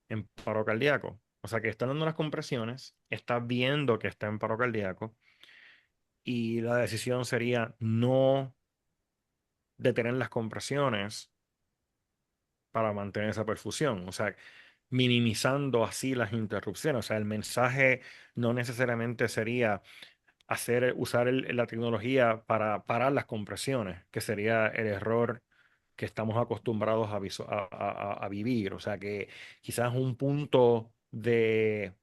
en paro cardíaco. O sea, que está dando las compresiones, está viendo que está en paro cardíaco y la decisión sería no detener las compresiones para mantener esa perfusión. O sea, minimizando así las interrupciones. O sea, el mensaje no necesariamente sería usar la tecnología para parar las compresiones, que sería el error que estamos acostumbrados a vivir. O sea, que quizás un punto de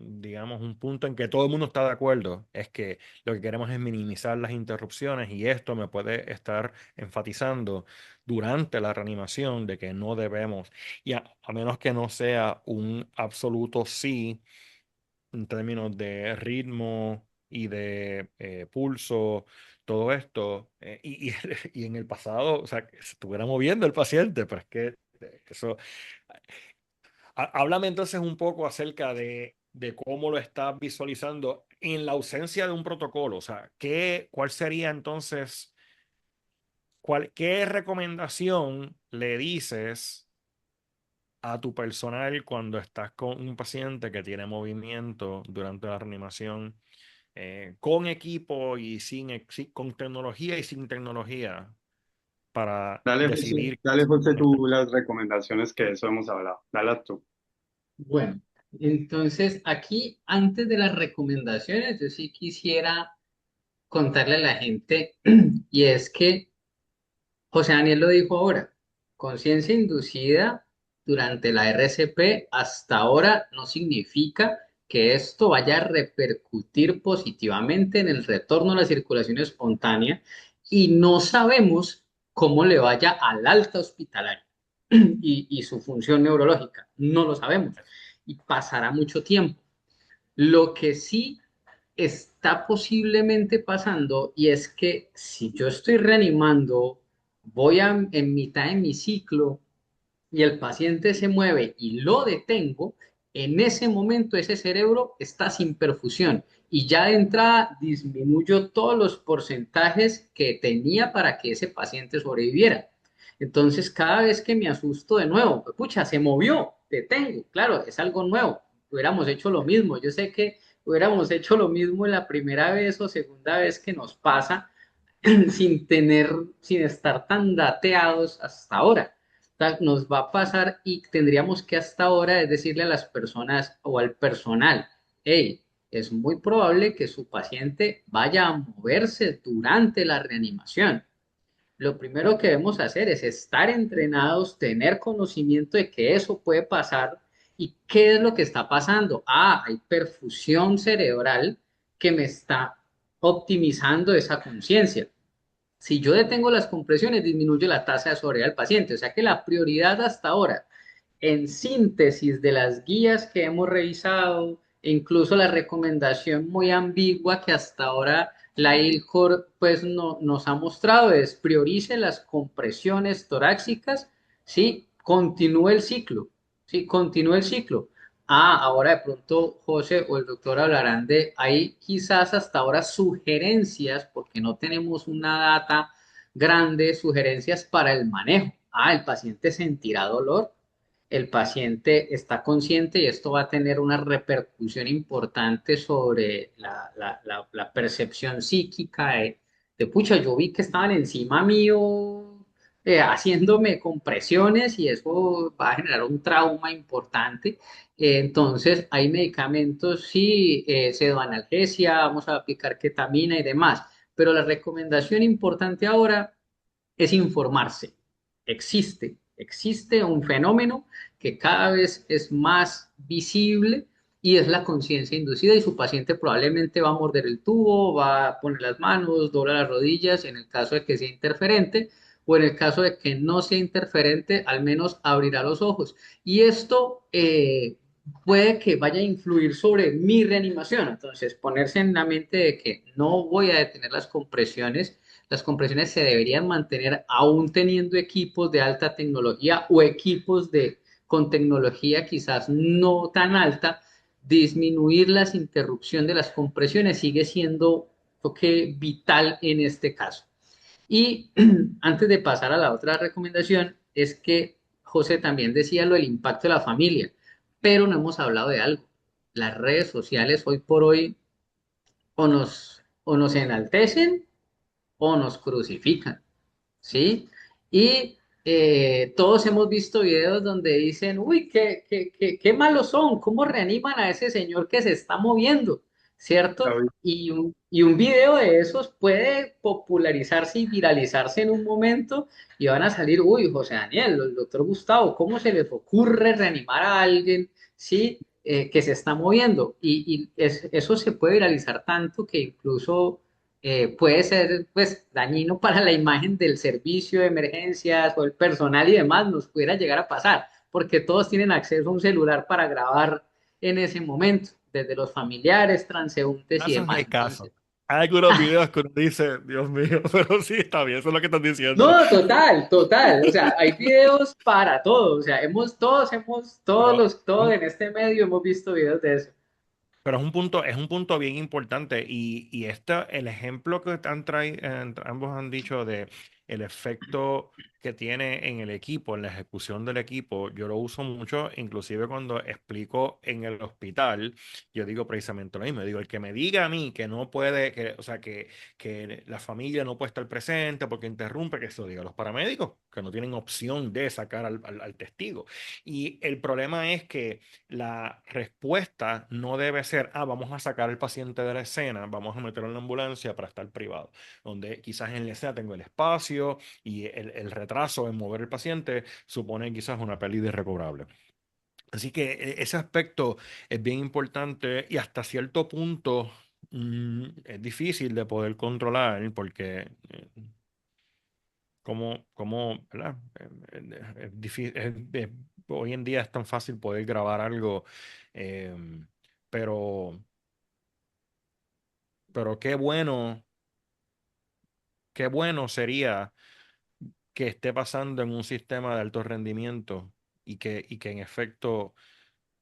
digamos, un punto en que todo el mundo está de acuerdo, es que lo que queremos es minimizar las interrupciones y esto me puede estar enfatizando durante la reanimación de que no debemos, y a menos que no sea un absoluto sí en términos de ritmo y de pulso, todo esto, y en el pasado, o sea, que se estuviera moviendo el paciente, pero es que eso. Háblame entonces un poco acerca de cómo lo estás visualizando en la ausencia de un protocolo. O sea, cuál sería entonces, qué recomendación le dices a tu personal cuando estás con un paciente que tiene movimiento durante la reanimación, con equipo y con tecnología y sin tecnología, para decidir qué Dale, hacer José, con este tú las recomendaciones que de eso hemos hablado. Dale tú. Bueno, entonces aquí, antes de las recomendaciones, yo sí quisiera contarle a la gente, y es que José Daniel lo dijo ahora, conciencia inducida durante la RCP hasta ahora no significa que esto vaya a repercutir positivamente en el retorno a la circulación espontánea y no sabemos cómo le vaya al alta hospitalaria y su función neurológica. No lo sabemos y pasará mucho tiempo. Lo que sí está posiblemente pasando y es que si yo estoy reanimando, en mitad de mi ciclo y el paciente se mueve y lo detengo, en ese momento ese cerebro está sin perfusión y ya de entrada disminuyo todos los porcentajes que tenía para que ese paciente sobreviviera. Entonces, cada vez que me asusto de nuevo, pues, pucha, se movió, detengo, claro, es algo nuevo. Hubiéramos hecho lo mismo. Yo sé que hubiéramos hecho lo mismo en la primera vez o segunda vez que nos pasa, sin tener, sin estar tan dateados hasta ahora. Nos va a pasar y tendríamos que hasta ahora es decirle a las personas o al personal, hey, es muy probable que su paciente vaya a moverse durante la reanimación. Lo primero que debemos hacer es estar entrenados, tener conocimiento de que eso puede pasar y qué es lo que está pasando. Ah, hay perfusión cerebral que me está optimizando esa conciencia. Si yo detengo las compresiones, disminuye la tasa de sobrevida del paciente. O sea que la prioridad hasta ahora, en síntesis de las guías que hemos revisado, e incluso la recomendación muy ambigua que hasta ahora la ILCOR pues nos ha mostrado, es priorice las compresiones torácicas, ¿sí? Continúe el ciclo, ¿sí? Continúe el ciclo. Ah, ahora de pronto José o el doctor hablarán de, hay quizás hasta ahora sugerencias, porque no tenemos una data grande, sugerencias para el manejo. Ah, el paciente sentirá dolor, el paciente está consciente y esto va a tener una repercusión importante sobre la percepción psíquica pucha, yo vi que estaban encima mío haciéndome compresiones y eso va a generar un trauma importante. Entonces, hay medicamentos, sí, pseudoanalgesia, vamos a aplicar ketamina y demás, pero la recomendación importante ahora es informarse. Existe un fenómeno que cada vez es más visible y es la conciencia inducida y su paciente probablemente va a morder el tubo, va a poner las manos, dobla las rodillas en el caso de que sea interferente o en el caso de que no sea interferente, al menos abrirá los ojos. Y esto puede que vaya a influir sobre mi reanimación. Entonces, ponerse en la mente de que no voy a detener las compresiones se deberían mantener aún teniendo equipos de alta tecnología o equipos con tecnología quizás no tan alta. Disminuir las interrupción de las compresiones sigue siendo vital en este caso. Y antes de pasar a la otra recomendación, es que José también decía lo del impacto de la familia, pero no hemos hablado de algo. Las redes sociales hoy por hoy o nos enaltecen o nos crucifican, ¿sí? Y todos hemos visto videos donde dicen, uy, qué malos son, cómo reaniman a ese señor que se está moviendo, ¿cierto? Y un video de esos puede popularizarse y viralizarse en un momento y van a salir, uy, José Daniel, el doctor Gustavo, ¿cómo se les ocurre reanimar a alguien, ¿sí? Que se está moviendo. Eso se puede viralizar tanto que incluso puede ser pues dañino para la imagen del servicio de emergencias o el personal y demás, nos pudiera llegar a pasar, porque todos tienen acceso a un celular para grabar en ese momento, desde los familiares, transeúntes y Casos y demás. hay Entonces, casos. Hay algunos videos que uno dice, Dios mío, pero sí, está bien, eso es lo que están diciendo. no, total, total, o sea, hay videos para todo, o sea, Pero todos en este medio hemos visto videos de eso. Pero es un punto bien importante y el ejemplo que ambos han dicho de el efecto que tiene en el equipo, en la ejecución del equipo, yo lo uso mucho, inclusive cuando explico en el hospital, yo digo precisamente lo mismo, digo, el que me diga a mí que no puede, o sea, que la familia no puede estar presente porque interrumpe, que eso diga los paramédicos, que no tienen opción de sacar al testigo. Y el problema es que la respuesta no debe ser, vamos a sacar al paciente de la escena, vamos a meterlo en la ambulancia para estar privado, donde quizás en la escena tengo el espacio y el retraso en mover el paciente supone quizás una pérdida irrecoverable. Así que ese aspecto es bien importante y hasta cierto punto es difícil de poder controlar porque ¿verdad? Hoy en día es tan fácil poder grabar algo, eh, pero, pero qué bueno sería que esté pasando en un sistema de alto rendimiento y que en efecto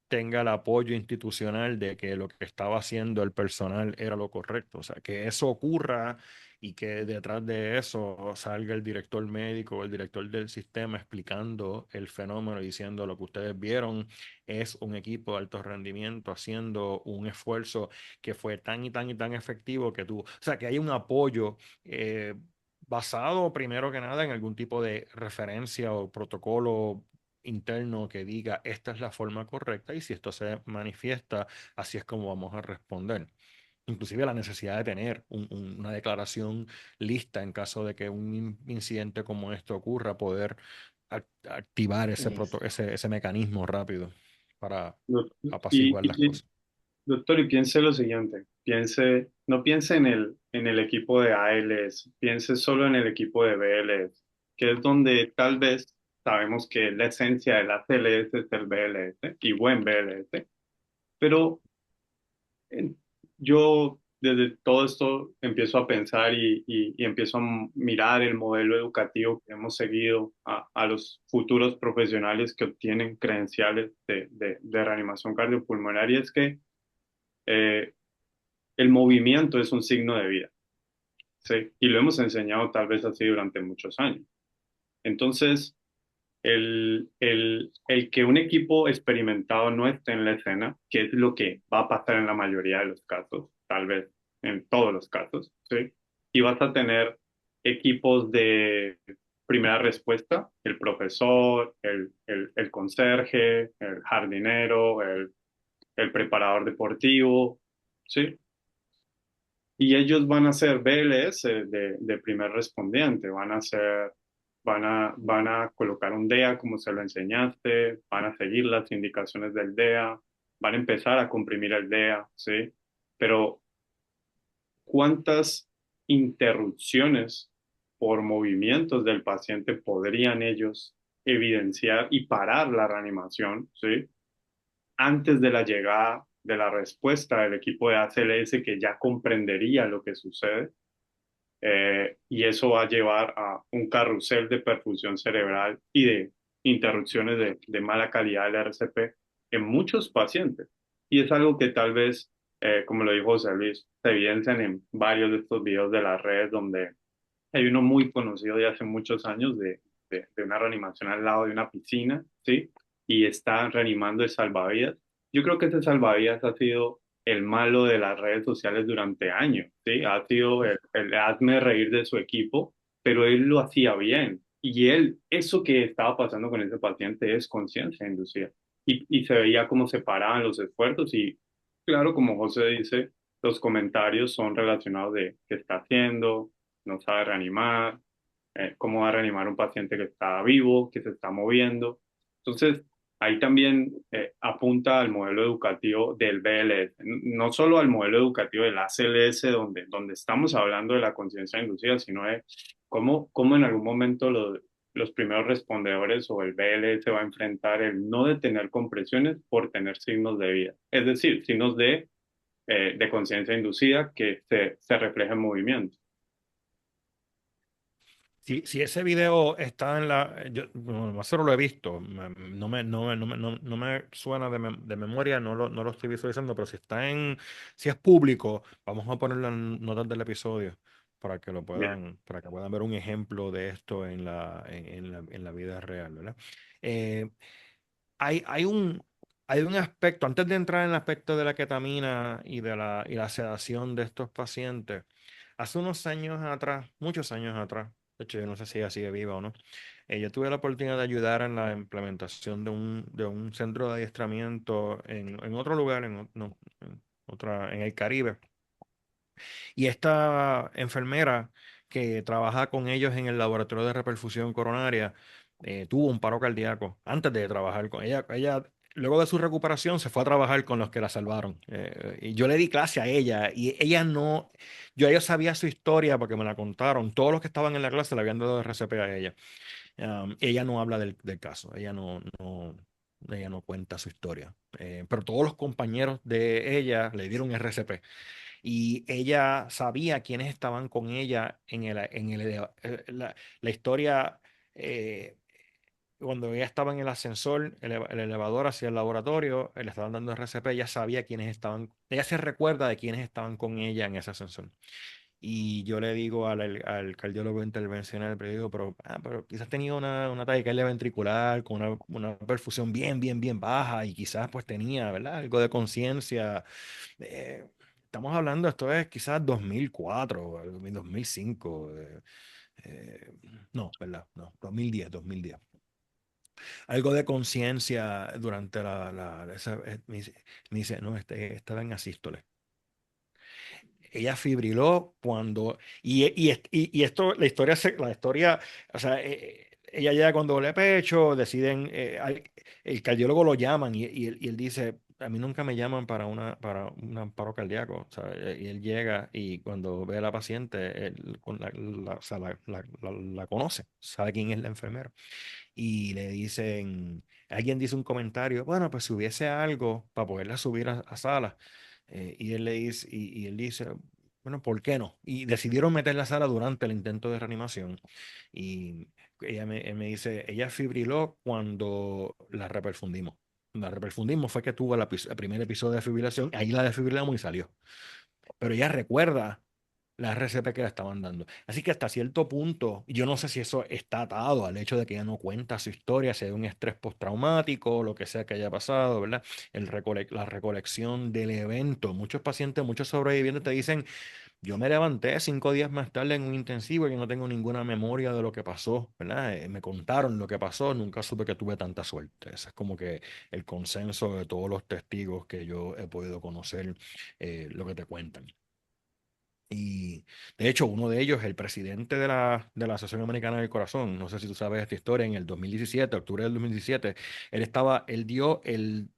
tenga el apoyo institucional de que lo que estaba haciendo el personal era lo correcto. O sea, que eso ocurra y que detrás de eso salga el director médico o el director del sistema explicando el fenómeno y diciendo lo que ustedes vieron es un equipo de alto rendimiento haciendo un esfuerzo que fue tan y tan y tan efectivo que tuvo. O sea, que hay un apoyo. Basado primero que nada en algún tipo de referencia o protocolo interno que diga esta es la forma correcta y si esto se manifiesta, así es como vamos a responder. Inclusive la necesidad de tener una declaración lista en caso de que un incidente como esto ocurra, poder activar Es- ese mecanismo rápido para Doc- apaciguar las cosas. Doctor, y piense lo siguiente, no piense en el equipo de ALS, piense solo en el equipo de BLS, que es donde tal vez sabemos que la esencia del ACLS es el BLS y buen BLS, pero eh, yo desde todo esto empiezo a pensar y empiezo a mirar el modelo educativo que hemos seguido a los futuros profesionales que obtienen credenciales de reanimación cardiopulmonar, y es que eh, el movimiento es un signo de vida, ¿sí? Y lo hemos enseñado tal vez así durante muchos años. Entonces, el que un equipo experimentado no esté en la escena, que es lo que va a pasar en la mayoría de los casos, tal vez en todos los casos, ¿sí? Y vas a tener equipos de primera respuesta, el profesor, el conserje, el jardinero, el preparador deportivo, ¿sí? Y ellos van a ser BLS de primer respondiente, van a colocar un DEA como se lo enseñaste, van a seguir las indicaciones del DEA, van a empezar a comprimir el DEA, ¿sí? Pero ¿cuántas interrupciones por movimientos del paciente podrían ellos evidenciar y parar la reanimación, ¿sí? Antes de la llegada de la respuesta del equipo de ACLS que ya comprendería lo que sucede, y eso va a llevar a un carrusel de perfusión cerebral y de interrupciones de mala calidad del RCP en muchos pacientes. Y es algo que tal vez, como lo dijo José Luis, se evidencian en varios de estos videos de las redes donde hay uno muy conocido de hace muchos años de una reanimación al lado de una piscina, ¿sí? Y está reanimando el salvavidas. Yo creo que ese salvavidas ha sido el malo de las redes sociales durante años, ¿sí? Ha sido el hazme reír de su equipo, pero él lo hacía bien. Y él, eso que estaba pasando con ese paciente es conciencia inducida. Y se veía cómo se paraban los esfuerzos y, claro, como José dice, los comentarios son relacionados de qué está haciendo, no sabe reanimar, cómo va a reanimar un paciente que está vivo, que se está moviendo. Entonces, ahí también apunta al modelo educativo del BLS, no solo al modelo educativo del ACLS, donde estamos hablando de la conciencia inducida, sino de cómo en algún momento los primeros respondedores o el BLS va a enfrentar el no detener compresiones por tener signos de vida, es decir, signos de conciencia inducida que se refleja en movimiento. Si ese video está en bueno, más solo lo he visto, no me suena de memoria, no lo estoy visualizando, pero si es público, vamos a ponerlo en notas del episodio para que Bien. para que puedan ver un ejemplo de esto en la vida real, ¿verdad? Eh, hay, hay un, hay un aspecto, antes de entrar en el aspecto de la ketamina y la sedación de estos pacientes, hace unos años atrás, muchos años atrás, de hecho yo no sé si ella sigue viva o no, yo tuve la oportunidad de ayudar en la implementación de un centro de adiestramiento en otro lugar, en el Caribe. Y esta enfermera que trabaja con ellos en el laboratorio de reperfusión coronaria tuvo un paro cardíaco antes de trabajar con ella. Ella luego de su recuperación se fue a trabajar con los que la salvaron. Y yo le di clase a ella y ella no, ella sabía su historia porque me la contaron. Todos los que estaban en la clase le habían dado RCP a ella. Ella no habla del caso, ella no cuenta su historia. Pero todos los compañeros de ella le dieron RCP y ella sabía quiénes estaban con ella la historia. eh, Cuando ella estaba en el ascensor, el elevador hacia el laboratorio, le estaban dando RCP, ella sabía quiénes estaban, ella se recuerda de quiénes estaban con ella en ese ascensor. Y yo le digo al cardiólogo intervencional, pero digo, pero quizás tenía una taquicardia ventricular con una perfusión bien baja y quizás pues tenía, ¿verdad? Algo de conciencia. Eh, Estamos hablando, esto es quizás 2004, 2005. Eh, no, ¿verdad? No, 2010. Algo de conciencia durante me dice, no, estaba en asístole. Ella fibriló cuando, y esto, la historia, o sea, ella llega con doble pecho, deciden, el cardiólogo lo llaman y él dice, a mí nunca me llaman para un paro cardíaco, o sea, y él llega y cuando ve a la paciente, él o sea, la conoce, sabe quién es la enfermera y le dicen, alguien dice un comentario, bueno, pues si hubiese algo para poderla subir a sala, y él le dice, y él dice, bueno, ¿por qué no? Y decidieron meter la sala durante el intento de reanimación. Y él me dice, ella fibriló cuando la reperfundimos. La reperfundimos fue que tuvo el primer episodio de fibrilación, ahí la desfibrilamos y salió. Pero ella recuerda la RCP que le estaban dando. Así que hasta cierto punto, yo no sé si eso está atado al hecho de que ella no cuenta su historia, si hay un estrés postraumático, lo que sea que haya pasado, ¿verdad? La recolección del evento. Muchos pacientes, muchos sobrevivientes te dicen, yo me levanté 5 días más tarde en un intensivo y no tengo ninguna memoria de lo que pasó, ¿verdad? Me contaron lo que pasó, nunca supe que tuve tanta suerte. Ese es como que el consenso de todos los testigos que yo he podido conocer, lo que te cuentan. Y de hecho, uno de ellos, el presidente de la Asociación Americana del Corazón, no sé si tú sabes esta historia, en el 2017, octubre del 2017, él dio el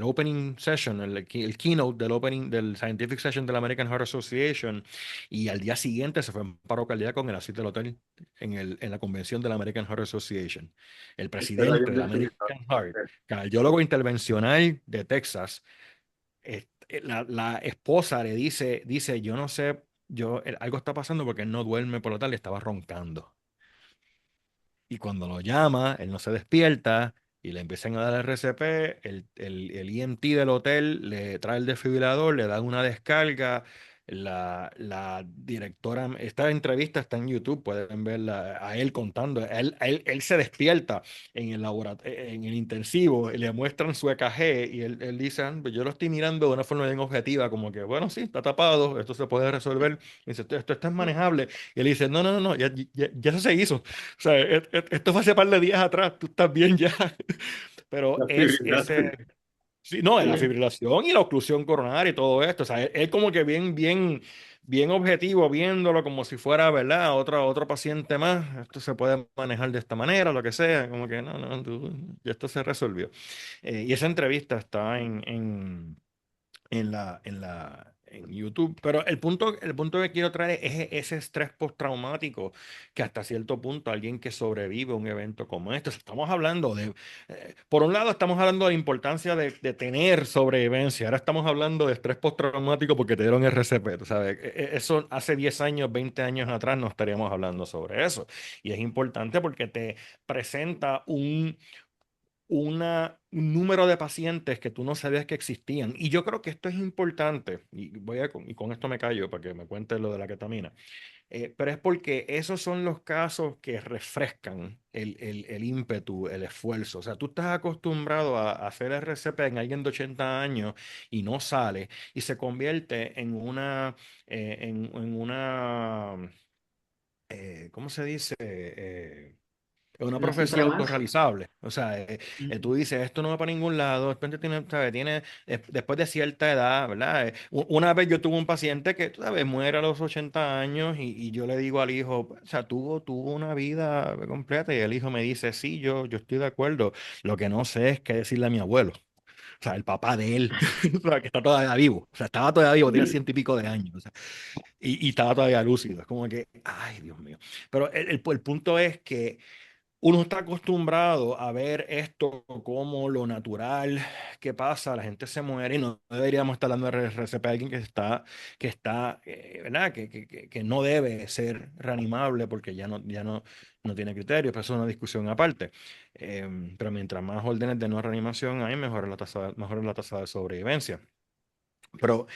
opening session, el keynote del opening del Scientific Session de la American Heart Association, y al día siguiente se fue en paro cardíaco en el suite del hotel, en la convención de la American Heart Association. El Espero ahí presidente un de la ventilador. American Heart, cardiólogo intervencional de Texas, la esposa le dice, yo no sé, algo está pasando porque él no duerme por la tarde, estaba roncando. Y cuando lo llama, él no se despierta y le empiezan a dar RCP, el EMT del hotel le trae el desfibrilador, le dan una descarga. La directora, esta entrevista está en YouTube, pueden verla a él contando. Él se despierta en el intensivo, y le muestran su EKG y él dice, "Ah, pues yo lo estoy mirando de una forma bien objetiva, como que, bueno, sí, está tapado, esto se puede resolver. Y dice, esto es manejable. Y él dice, no, ya eso se hizo. O sea, esto fue hace par de días atrás, tú estás bien ya. Pero La es fibrilación. ese, sí, no, Sí, la fibrilación y la oclusión coronaria y todo esto. O sea, él como que bien objetivo, viéndolo como si fuera, ¿verdad? Otro paciente más. Esto se puede manejar de esta manera, lo que sea. Como que no, ya esto se resolvió. Y esa entrevista está en YouTube. Pero el punto que quiero traer es ese estrés postraumático que hasta cierto punto alguien que sobrevive a un evento como este, estamos hablando por un lado estamos hablando de la importancia de tener sobrevivencia, ahora estamos hablando de estrés postraumático porque te dieron RCP, tú sabes. Eso hace 10 años, 20 años atrás no estaríamos hablando sobre eso. Y es importante porque te presenta un número de pacientes que tú no sabías que existían. Y yo creo que esto es importante, y con esto me callo para que me cuentes lo de la ketamina. Pero es porque esos son los casos que refrescan el ímpetu, el esfuerzo. O sea, tú estás acostumbrado a hacer RCP en alguien de 80 años y no sale y se convierte en una, ¿cómo se dice? es una una profecía cifra más. autorrealizable. O sea, Ujú. tú dices, esto no va para ningún lado, de repente tiene, ¿sabes? Tiene, después de cierta edad, ¿verdad? Una vez yo tuve un paciente que, tú sabes, muere a los 80 años y yo le digo al hijo, o sea, tuvo una vida completa y el hijo me dice, sí, yo estoy de acuerdo. Lo que no sé es qué decirle a mi abuelo. O sea, el papá de él, o sea, que está todavía vivo. O sea, estaba todavía vivo, tenía ciento y pico de años. O sea, y estaba todavía lúcido. Es como que, ay, Dios mío. Pero el punto es que uno está acostumbrado a ver esto como lo natural que pasa, la gente se muere y no deberíamos estar dando RCP a alguien que está, ¿verdad? Que no debe ser reanimable porque no tiene criterios, pero eso es una discusión aparte. Pero mientras más órdenes de no reanimación hay, mejor es la tasa de sobrevivencia. Pero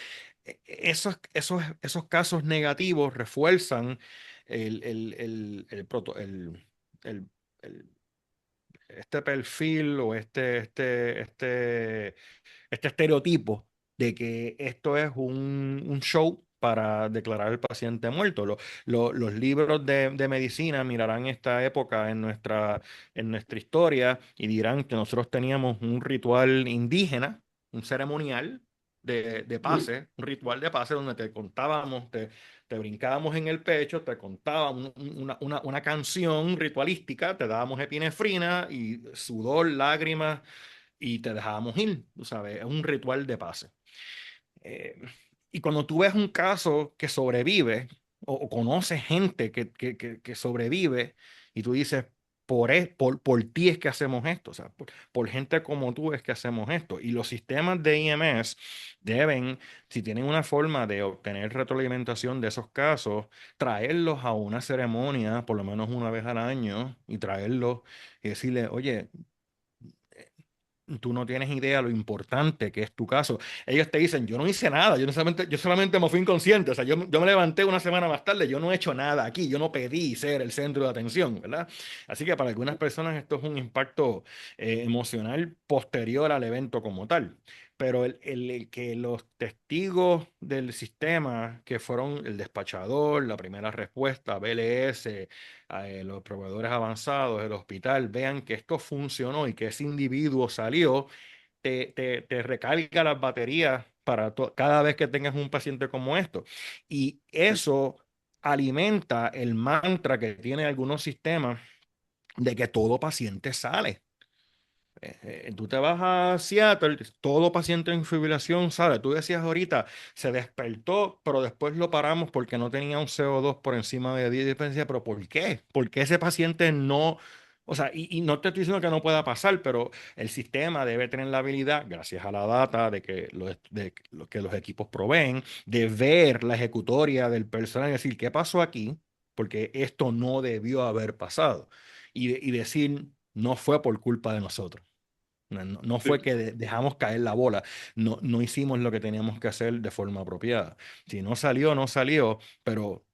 esos casos negativos refuerzan el, el- este perfil o este estereotipo de que esto es un show para declarar al paciente muerto. Los libros de medicina mirarán esta época en nuestra historia y dirán que nosotros teníamos un ritual indígena, un ceremonial de pase, un ritual de pase donde te contábamos, te brincábamos en el pecho, te contábamos una canción ritualística, te dábamos epinefrina y sudor, lágrimas y te dejábamos ir, tú sabes, es un ritual de pase. Eh, y cuando tú ves un caso que sobrevive o conoces gente que sobrevive y tú dices, por ti es que hacemos esto, o sea, por gente como tú es que hacemos esto. Y los sistemas de IMS deben, si tienen una forma de obtener retroalimentación de esos casos, traerlos a una ceremonia por lo menos una vez al año y traerlos y decirle, oye, tú no tienes idea lo importante que es tu caso. Ellos te dicen, yo no hice nada, yo solamente me fui inconsciente, o sea, yo me levanté una semana más tarde, yo no he hecho nada aquí, yo no pedí ser el centro de atención, ¿verdad? Así que para algunas personas esto es un impacto emocional posterior al evento como tal. Pero el que los testigos del sistema, que fueron el despachador, la primera respuesta, BLS, los proveedores avanzados, el hospital, vean que esto funcionó y que ese individuo salió, te recarga las baterías para cada vez que tengas un paciente como esto. Y eso alimenta el mantra que tienen algunos sistemas de que todo paciente sale. Tú te vas a Seattle, todo paciente en fibrilación sale. Tú decías ahorita, se despertó, pero después lo paramos porque no tenía un CO2 por encima de 10. Y yo pensé, pero ¿por qué? ¿Por qué ese paciente no? O sea, y no te estoy diciendo que no pueda pasar, pero el sistema debe tener la habilidad, gracias a la data de que los equipos proveen, de ver la ejecutoria del personal y decir, ¿qué pasó aquí? Porque esto no debió haber pasado. Y decir, no fue por culpa de nosotros. No fue que dejamos caer la bola, no hicimos lo que teníamos que hacer de forma apropiada. Si no salió, no salió, pero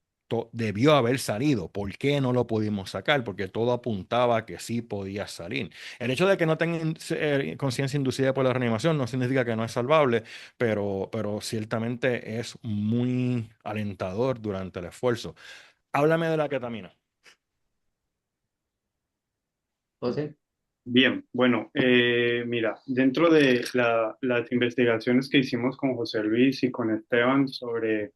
debió haber salido. ¿Por qué no lo pudimos sacar? Porque todo apuntaba a que sí podía salir. El hecho de que no tengan conciencia inducida por la reanimación no significa que no es salvable, pero ciertamente es muy alentador durante el esfuerzo. Háblame de la ketamina. José, Bien, bueno, mira, dentro de las investigaciones que hicimos con José Luis y con Esteban sobre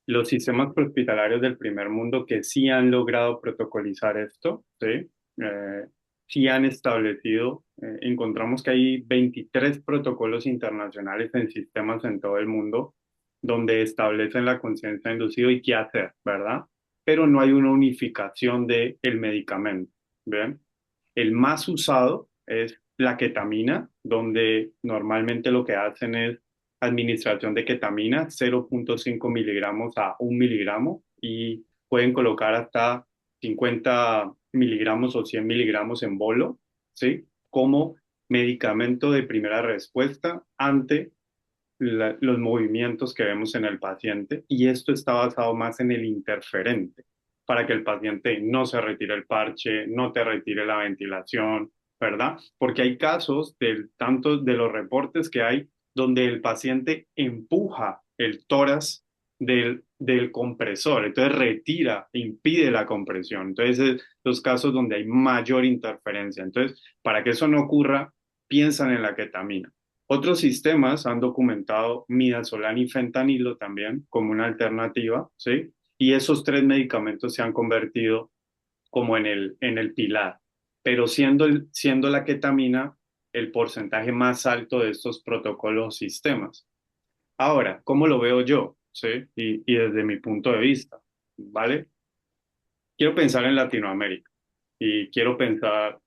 los sistemas hospitalarios del primer mundo que sí han logrado protocolizar esto, ¿sí? Sí han establecido, encontramos que hay 23 protocolos internacionales en sistemas en todo el mundo donde establecen la conciencia inducida y qué hacer, ¿verdad? Pero no hay una unificación del medicamento, ¿bien? El más usado es la ketamina, donde normalmente lo que hacen es administración de ketamina, 0,5 miligramos a 1 miligramo, y pueden colocar hasta 50 miligramos o 100 miligramos en bolo, ¿sí? Como medicamento de primera respuesta ante los movimientos que vemos en el paciente, y esto está basado más en el interferente, para que el paciente no se retire el parche, no te retire la ventilación, ¿verdad? Porque hay casos tanto de los reportes que hay donde el paciente empuja el tórax del del compresor, entonces retira, impide la compresión. Entonces, es los casos donde hay mayor interferencia. Entonces, para que eso no ocurra, piensan en la ketamina. Otros sistemas han documentado midazolam y fentanilo también como una alternativa, ¿sí? Y esos tres medicamentos se han convertido como en el pilar, pero siendo la ketamina el porcentaje más alto de estos protocolos o sistemas. Ahora, ¿cómo lo veo yo? ¿Sí? Y desde mi punto de vista, ¿vale? Quiero pensar en Latinoamérica y quiero pensar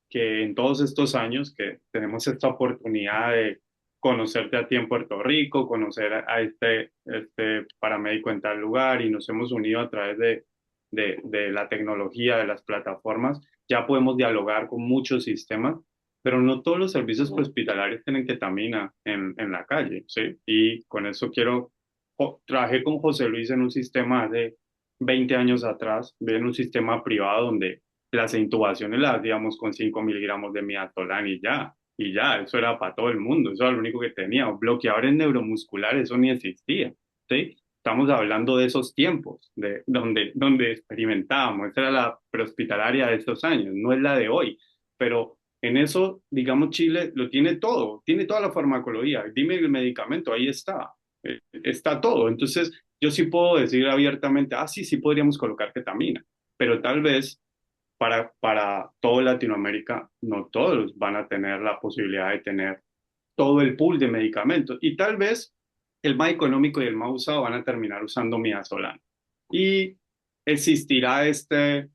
que en todos estos años que tenemos esta oportunidad de conocerte a ti en Puerto Rico, conocer a este paramédico en tal lugar y nos hemos unido a través de la tecnología, de las plataformas, ya podemos dialogar con muchos sistemas, pero no todos los servicios hospitalarios tienen ketamina en la calle, ¿sí? Y con eso trabajé con José Luis en un sistema de 20 años atrás, en un sistema privado donde las intubaciones las hacíamos con 5 miligramos de midazolam y ya, eso era para todo el mundo, eso era lo único que tenía. Bloqueadores neuromusculares, eso ni existía, ¿sí? Estamos hablando de esos tiempos, de donde experimentábamos, esa era la prehospitalaria de esos años, no es la de hoy, pero en eso, digamos, Chile lo tiene toda la farmacología, dime el medicamento, ahí está todo. Entonces, yo sí puedo decir abiertamente, sí, sí podríamos colocar ketamina, pero tal vez para toda Latinoamérica, no todos van a tener la posibilidad de tener todo el pool de medicamentos. Y tal vez el más económico y el más usado van a terminar usando midazolam. Y existirá este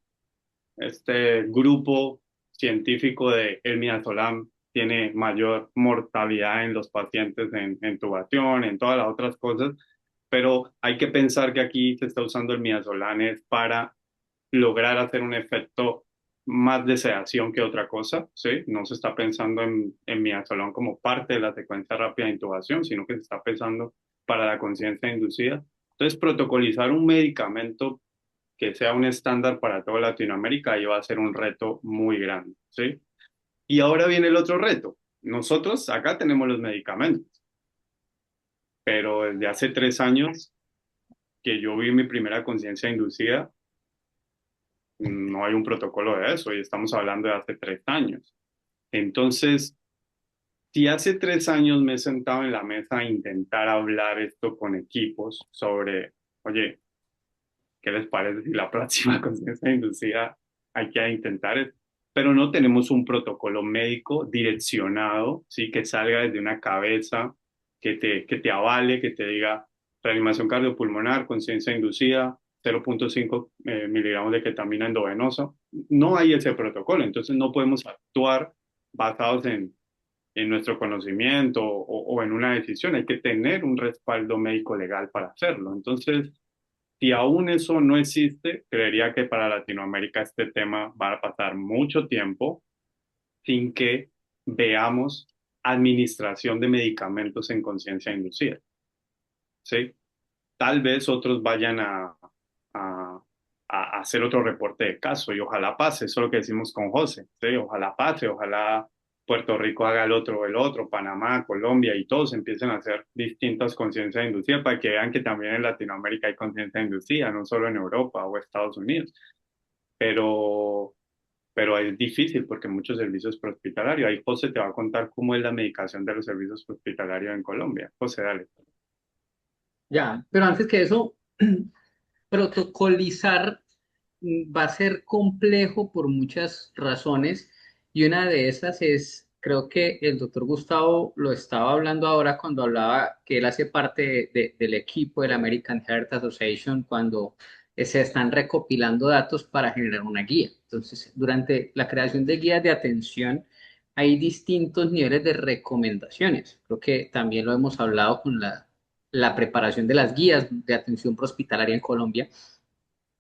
grupo científico de el midazolam tiene mayor mortalidad en los pacientes en intubación, en todas las otras cosas, pero hay que pensar que aquí se está usando el midazolam es para lograr hacer un efecto más de sedación que otra cosa, ¿sí? No se está pensando en midazolam como parte de la secuencia rápida de intubación, sino que se está pensando para la conciencia inducida. Entonces, protocolizar un medicamento que sea un estándar para toda Latinoamérica ahí va a ser un reto muy grande, ¿sí? Y ahora viene el otro reto. Nosotros acá tenemos los medicamentos, pero desde hace 3 años que yo vi mi primera conciencia inducida, no hay un protocolo de eso y estamos hablando de hace 3 años. Entonces, si hace 3 años me he sentado en la mesa a intentar hablar esto con equipos sobre, oye, ¿qué les parece si la próxima conciencia inducida hay que intentar esto? Pero no tenemos un protocolo médico direccionado, ¿sí? Que salga desde una cabeza, que te avale, que te diga reanimación cardiopulmonar, conciencia inducida, 0.5 miligramos de ketamina endovenosa. No hay ese protocolo, entonces no podemos actuar basados en nuestro conocimiento o en una decisión. Hay que tener un respaldo médico legal para hacerlo. Entonces, si aún eso no existe, creería que para Latinoamérica este tema va a pasar mucho tiempo sin que veamos administración de medicamentos en conciencia inducida, ¿sí? Tal vez otros vayan a, a hacer otro reporte de caso y ojalá pase, eso es lo que decimos con José, ¿sí? Ojalá pase, ojalá Puerto Rico haga el otro, Panamá, Colombia y todos empiecen a hacer distintas conciencias inducidas para que vean que también en Latinoamérica hay conciencia inducida, no solo en Europa o Estados Unidos, pero, pero es difícil porque muchos servicios prehospitalarios, ahí José te va a contar cómo es la medicación de los servicios prehospitalarios en Colombia. José, dale. Ya, pero antes que eso, protocolizar va a ser complejo por muchas razones y una de esas es, creo que el doctor Gustavo lo estaba hablando ahora cuando hablaba que él hace parte del equipo de la American Heart Association cuando se están recopilando datos para generar una guía. Entonces, durante la creación de guías de atención hay distintos niveles de recomendaciones. Creo que también lo hemos hablado con la preparación de las guías de atención prehospitalaria en Colombia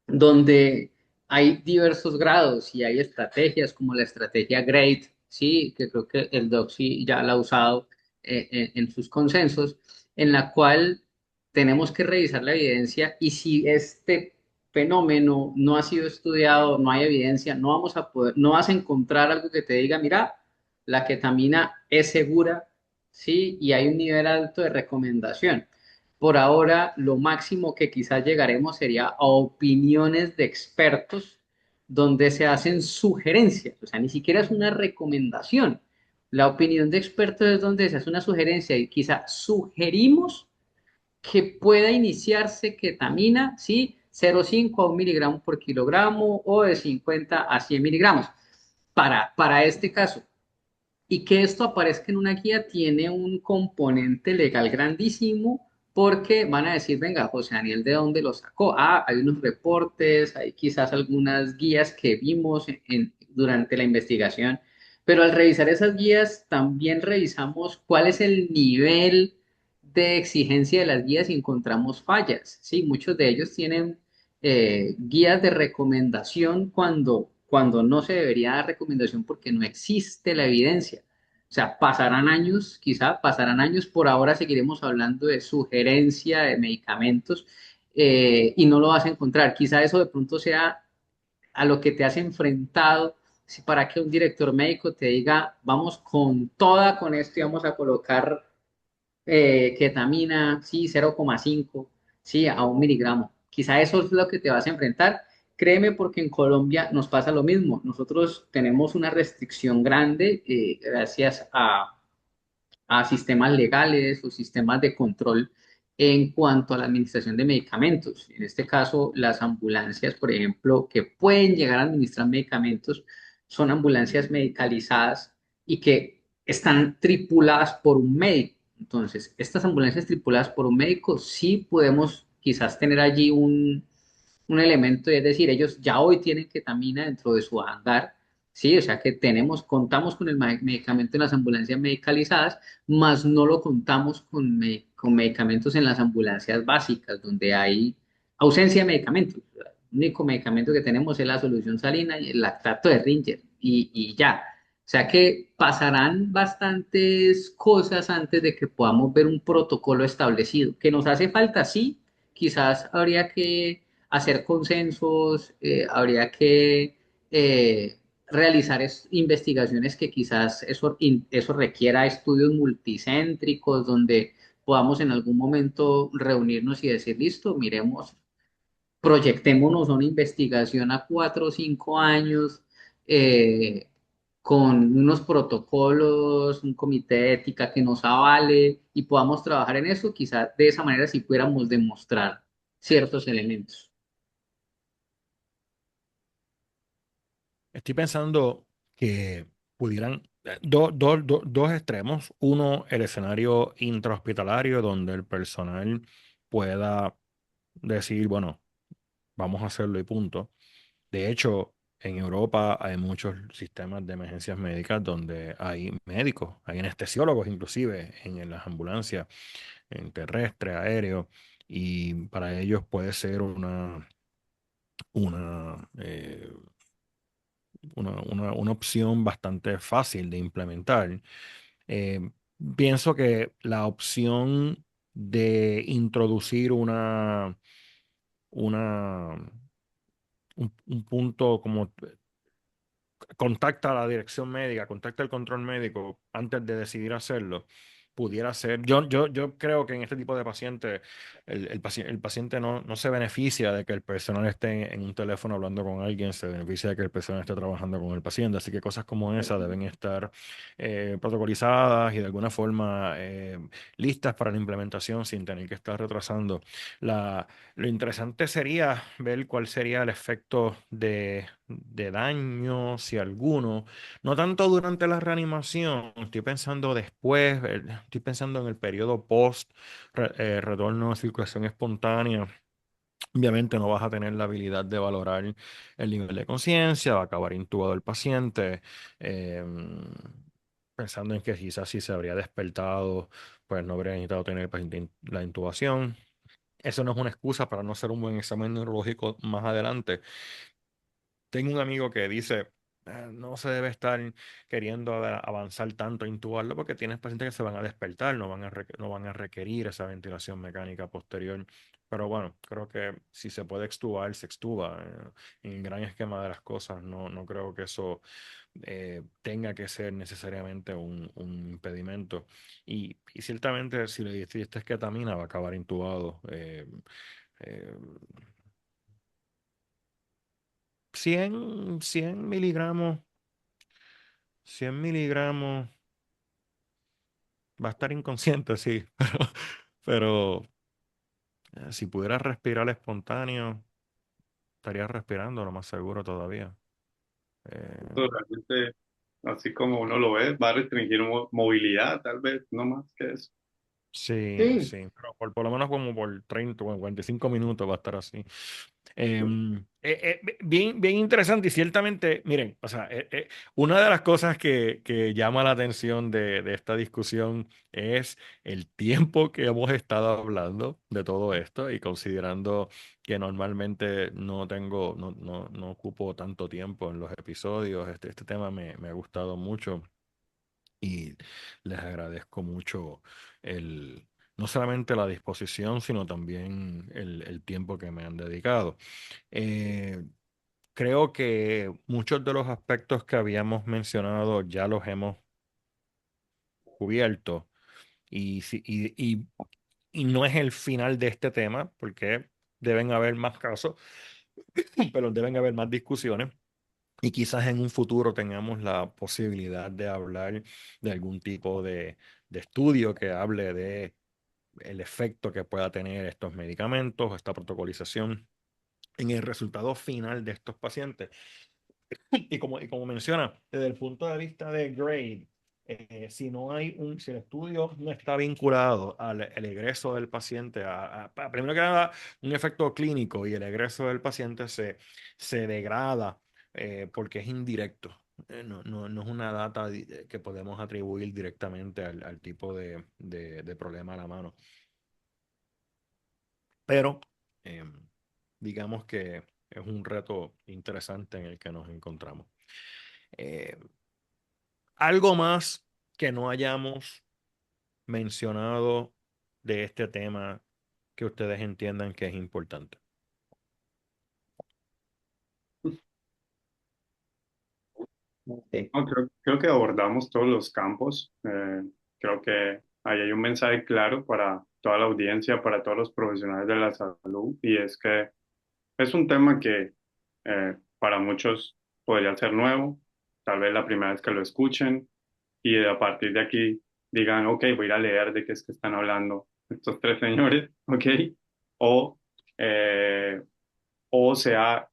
donde hay diversos grados y hay estrategias como la estrategia GRADE, sí, que creo que el DOCSI ya la ha usado en sus consensos, en la cual tenemos que revisar la evidencia y si este fenómeno no ha sido estudiado, no hay evidencia, no vamos a poder, no vas a encontrar algo que te diga, mira, la ketamina es segura, sí, y hay un nivel alto de recomendación. Por ahora, lo máximo que quizás llegaremos sería a opiniones de expertos donde se hacen sugerencias, o sea, ni siquiera es una recomendación. La opinión de expertos es donde se hace una sugerencia y quizá sugerimos que pueda iniciarse ketamina, ¿sí? 0,5 a 1 miligramo por kilogramo o de 50 a 100 miligramos para este caso. Y que esto aparezca en una guía tiene un componente legal grandísimo porque van a decir, venga, José Daniel, ¿de dónde lo sacó? Ah, hay unos reportes, hay quizás algunas guías que vimos durante la investigación, pero al revisar esas guías también revisamos cuál es el nivel de exigencia de las guías y encontramos fallas. Sí, muchos de ellos tienen guías de recomendación cuando no se debería dar recomendación porque no existe la evidencia. O sea, pasarán años, quizá pasarán años, por ahora seguiremos hablando de sugerencia de medicamentos y no lo vas a encontrar. Quizá eso de pronto sea a lo que te has enfrentado, si para que un director médico te diga, vamos con toda con esto y vamos a colocar ketamina, sí, 0,5, sí, a 1 miligramo. Quizá eso es lo que te vas a enfrentar. Créeme porque en Colombia nos pasa lo mismo. Nosotros tenemos una restricción grande gracias a sistemas legales o sistemas de control en cuanto a la administración de medicamentos. En este caso, las ambulancias, por ejemplo, que pueden llegar a administrar medicamentos, son ambulancias medicalizadas y que están tripuladas por un médico. Entonces, estas ambulancias tripuladas por un médico, sí podemos quizás tener allí un elemento, es decir, ellos ya hoy tienen ketamina dentro de su hangar, sí, o sea que contamos con el medicamento en las ambulancias medicalizadas, mas no lo contamos con medicamentos en las ambulancias básicas, donde hay ausencia de medicamentos. El único medicamento que tenemos es la solución salina y el lactato de Ringer, y ya. O sea que pasarán bastantes cosas antes de que podamos ver un protocolo establecido. ¿Que nos hace falta? Sí, quizás habría que hacer consensos, habría que realizar investigaciones que quizás eso requiera estudios multicéntricos, donde podamos en algún momento reunirnos y decir, listo, miremos, proyectémonos a una investigación a 4 o 5 años, eh, con unos protocolos, un comité de ética que nos avale y podamos trabajar en eso, quizás de esa manera sí pudiéramos demostrar ciertos elementos. Estoy pensando que pudieran, dos extremos. Uno, el escenario intrahospitalario, donde el personal pueda decir, bueno, vamos a hacerlo y punto. De hecho, en Europa hay muchos sistemas de emergencias médicas donde hay médicos, hay anestesiólogos inclusive en las ambulancias, en terrestre, aéreo, y para ellos puede ser una, eh, una opción bastante fácil de implementar. Eh, Pienso que la opción de introducir una, un punto como contacta a la dirección médica, contacta el control médico antes de decidir hacerlo, pudiera ser. Yo creo que en este tipo de pacientes, el paciente no se beneficia de que el personal esté en un teléfono hablando con alguien, se beneficia de que el personal esté trabajando con el paciente. Así que cosas como esa deben estar protocolizadas y de alguna forma listas para la implementación sin tener que estar retrasando. Lo interesante sería ver cuál sería el efecto de daño, si alguno, no tanto durante la reanimación, estoy pensando después, estoy pensando en el periodo post retorno a circulación espontánea. Obviamente no vas a tener la habilidad de valorar el nivel de conciencia, va a acabar intubado el paciente, eh, pensando en que quizás si se habría despertado, pues no habría necesitado tener el paciente la intubación. Eso no es una excusa para no hacer un buen examen neurológico más adelante. Tengo un amigo que dice, no se debe estar queriendo avanzar tanto, intubarlo, porque tienes pacientes que se van a despertar, no van a requerir esa ventilación mecánica posterior pero bueno, creo que si se puede extubar, se extuba. En el gran esquema de las cosas, no creo que eso tenga que ser necesariamente un impedimento. Y ciertamente, si le diste ketamina, va a acabar intubado. Eh, 100 miligramos, 100 miligramos, va a estar inconsciente, sí, pero si pudiera respirar espontáneo, estaría respirando lo más seguro todavía. Esto Eh, realmente, así como uno lo ve, va a restringir movilidad, tal vez, no más que eso. sí, Sí, sí, pero por lo menos como por 30 o 45 minutos va a estar así. Bien interesante y ciertamente, miren, o sea, una de las cosas que llama la atención de esta discusión es el tiempo que hemos estado hablando de todo esto y considerando que normalmente no ocupo tanto tiempo en los episodios, este tema me ha gustado mucho y les agradezco mucho no solamente la disposición, sino también el tiempo que me han dedicado. Eh, Creo que muchos de los aspectos que habíamos mencionado ya los hemos cubierto y no es el final de este tema porque deben haber más casos, pero deben haber más discusiones. Y quizás en un futuro tengamos la posibilidad de hablar de algún tipo de estudio que hable de el efecto que pueda tener estos medicamentos, esta protocolización en el resultado final de estos pacientes. Y como menciona, desde el punto de vista de grade, si el estudio no está vinculado al el egreso del paciente, primero que nada, un efecto clínico y el egreso del paciente se degrada porque es indirecto. No es una data que podemos atribuir directamente al tipo de problema a la mano. Pero digamos que es un reto interesante en el que nos encontramos. Eh, Algo más que no hayamos mencionado de este tema que ustedes entiendan que es importante. sí. No, creo que abordamos todos los campos. Creo que ahí hay un mensaje claro para toda la audiencia, para todos los profesionales de la salud, y es que es un tema que para muchos podría ser nuevo, tal vez la primera vez que lo escuchen, y a partir de aquí digan, ok, voy a ir a leer de qué es que están hablando estos tres señores, ok, o eh, o sea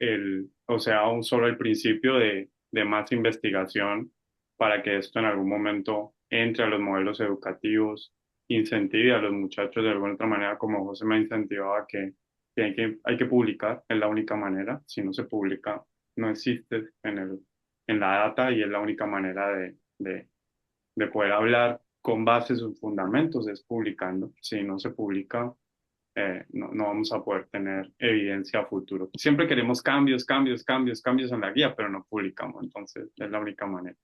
un solo el principio de más investigación para que esto en algún momento entre a los modelos educativos, incentive a los muchachos de alguna otra manera, como José me incentivaba hay que publicar, es la única manera, si no se publica, no existe en la data y es la única manera de poder hablar con base en sus fundamentos, es publicando. Si no se publica, no vamos a poder tener evidencia a futuro. Siempre queremos cambios, cambios, cambios, cambios en la guía, pero no publicamos, entonces es la única manera.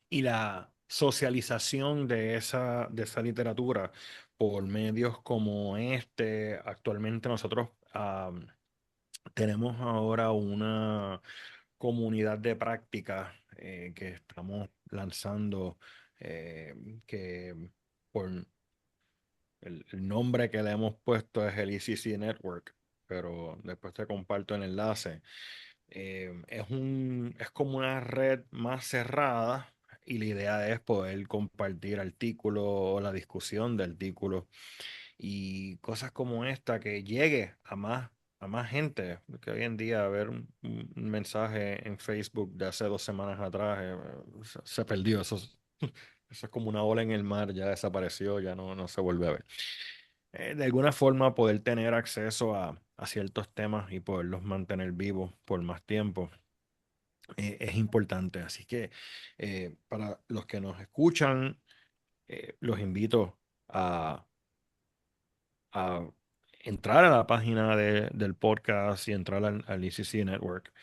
Y la socialización de esa literatura por medios como este, actualmente nosotros tenemos ahora una comunidad de práctica que estamos lanzando que por el nombre que le hemos puesto es el ECC Network, pero después te comparto el enlace. Es como una red más cerrada y la idea es poder compartir artículos o la discusión de artículos y cosas como esta que llegue a más gente, que hoy en día ver un mensaje en Facebook de hace 2 semanas atrás se perdió, eso es como una ola en el mar, ya desapareció, ya no se vuelve a ver. De alguna forma poder tener acceso a ciertos temas y poderlos mantener vivos por más tiempo es importante. Así que para los que nos escuchan, los invito a entrar a la página del podcast y entrar al ECC Network,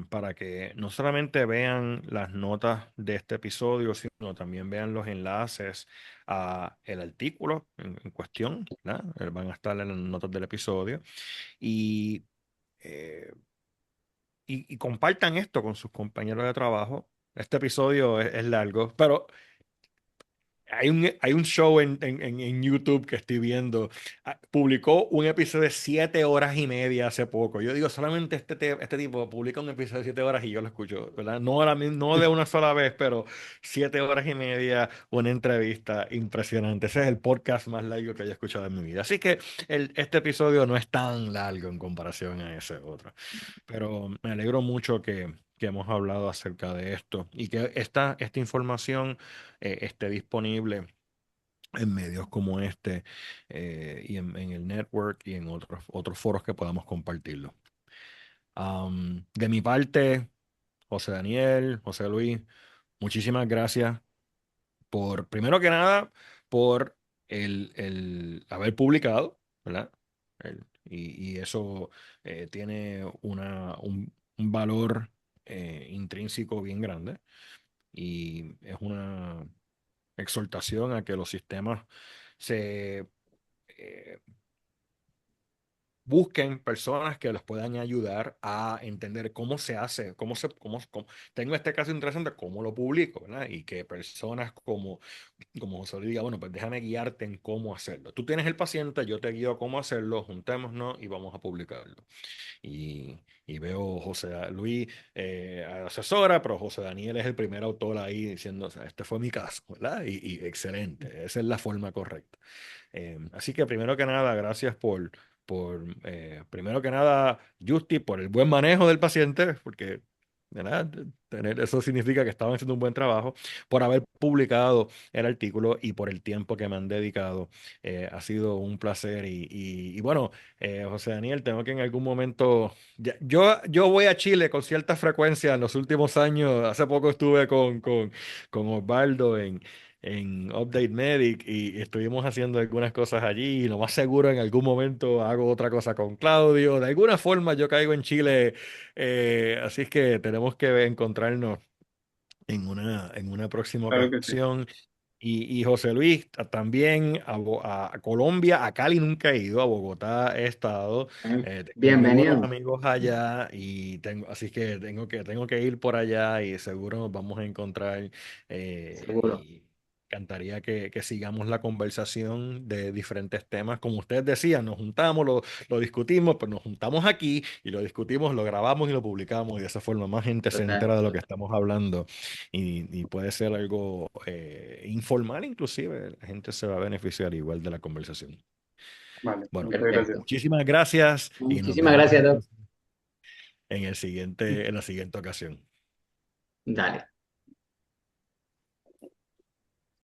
para que no solamente vean las notas de este episodio, sino también vean los enlaces a el artículo en cuestión, ¿verdad? Van a estar en las notas del episodio y, eh, y compartan esto con sus compañeros de trabajo. Este episodio es largo, pero hay un show en YouTube que estoy viendo. Publicó un episodio de 7 horas y media hace poco. Yo digo, solamente este tipo publica un episodio de 7 horas y yo lo escucho, ¿verdad? No, no de una sola vez, pero 7 horas y media, una entrevista impresionante. Ese es el podcast más largo que haya escuchado en mi vida. Así que este episodio no es tan largo en comparación a ese otro. Pero me alegro mucho que hemos hablado acerca de esto y que esta información esté disponible en medios como este, y en el network y en otros foros que podamos compartirlo. De mi parte, José Daniel, José Luis, muchísimas gracias primero que nada, por el haber publicado, ¿verdad? Y eso tiene un valor intrínseco bien grande y es una exhortación a que los sistemas se eh, busquen personas que los puedan ayudar a entender cómo se hace, tengo este caso interesante, cómo lo publico, ¿verdad? Y que personas como José Luis diga, bueno, pues déjame guiarte en cómo hacerlo. Tú tienes el paciente, yo te guío cómo hacerlo, juntémonos y vamos a publicarlo. Y veo José Luis asesora, pero José Daniel es el primer autor ahí diciendo, o sea, este fue mi caso, ¿verdad? Y excelente, esa es la forma correcta. Así que primero que nada, gracias primero que nada, Justy, por el buen manejo del paciente, porque ¿verdad? Eso significa que estaban haciendo un buen trabajo, por haber publicado el artículo y por el tiempo que me han dedicado. Ha sido un placer y bueno, José Daniel, tengo que en algún momento, yo voy a Chile con cierta frecuencia en los últimos años. Hace poco estuve con Osvaldo en Update Medic y estuvimos haciendo algunas cosas allí y lo más seguro en algún momento hago otra cosa con Claudio. De alguna forma yo caigo en Chile, así es que tenemos que encontrarnos en una próxima Claro que sí. ocasión. Y José Luis, también a Colombia, a Cali nunca he ido, a Bogotá he estado, tengo muy buenos Bienvenido, amigos allá así que tengo que ir por allá y seguro nos vamos a encontrar, seguro. y encantaría que sigamos la conversación de diferentes temas. Como ustedes decían, nos juntamos, lo discutimos, pero nos juntamos aquí y lo discutimos, lo grabamos y lo publicamos y de esa forma más gente se Total. entera de lo que estamos hablando y puede ser algo informal inclusive. La gente se va a beneficiar igual de la conversación. Vale, Bueno, muchas gracias. Perfecto. muchísimas gracias y nos Muchísimas vemos gracias, Doc. entonces en la siguiente ocasión. Dale.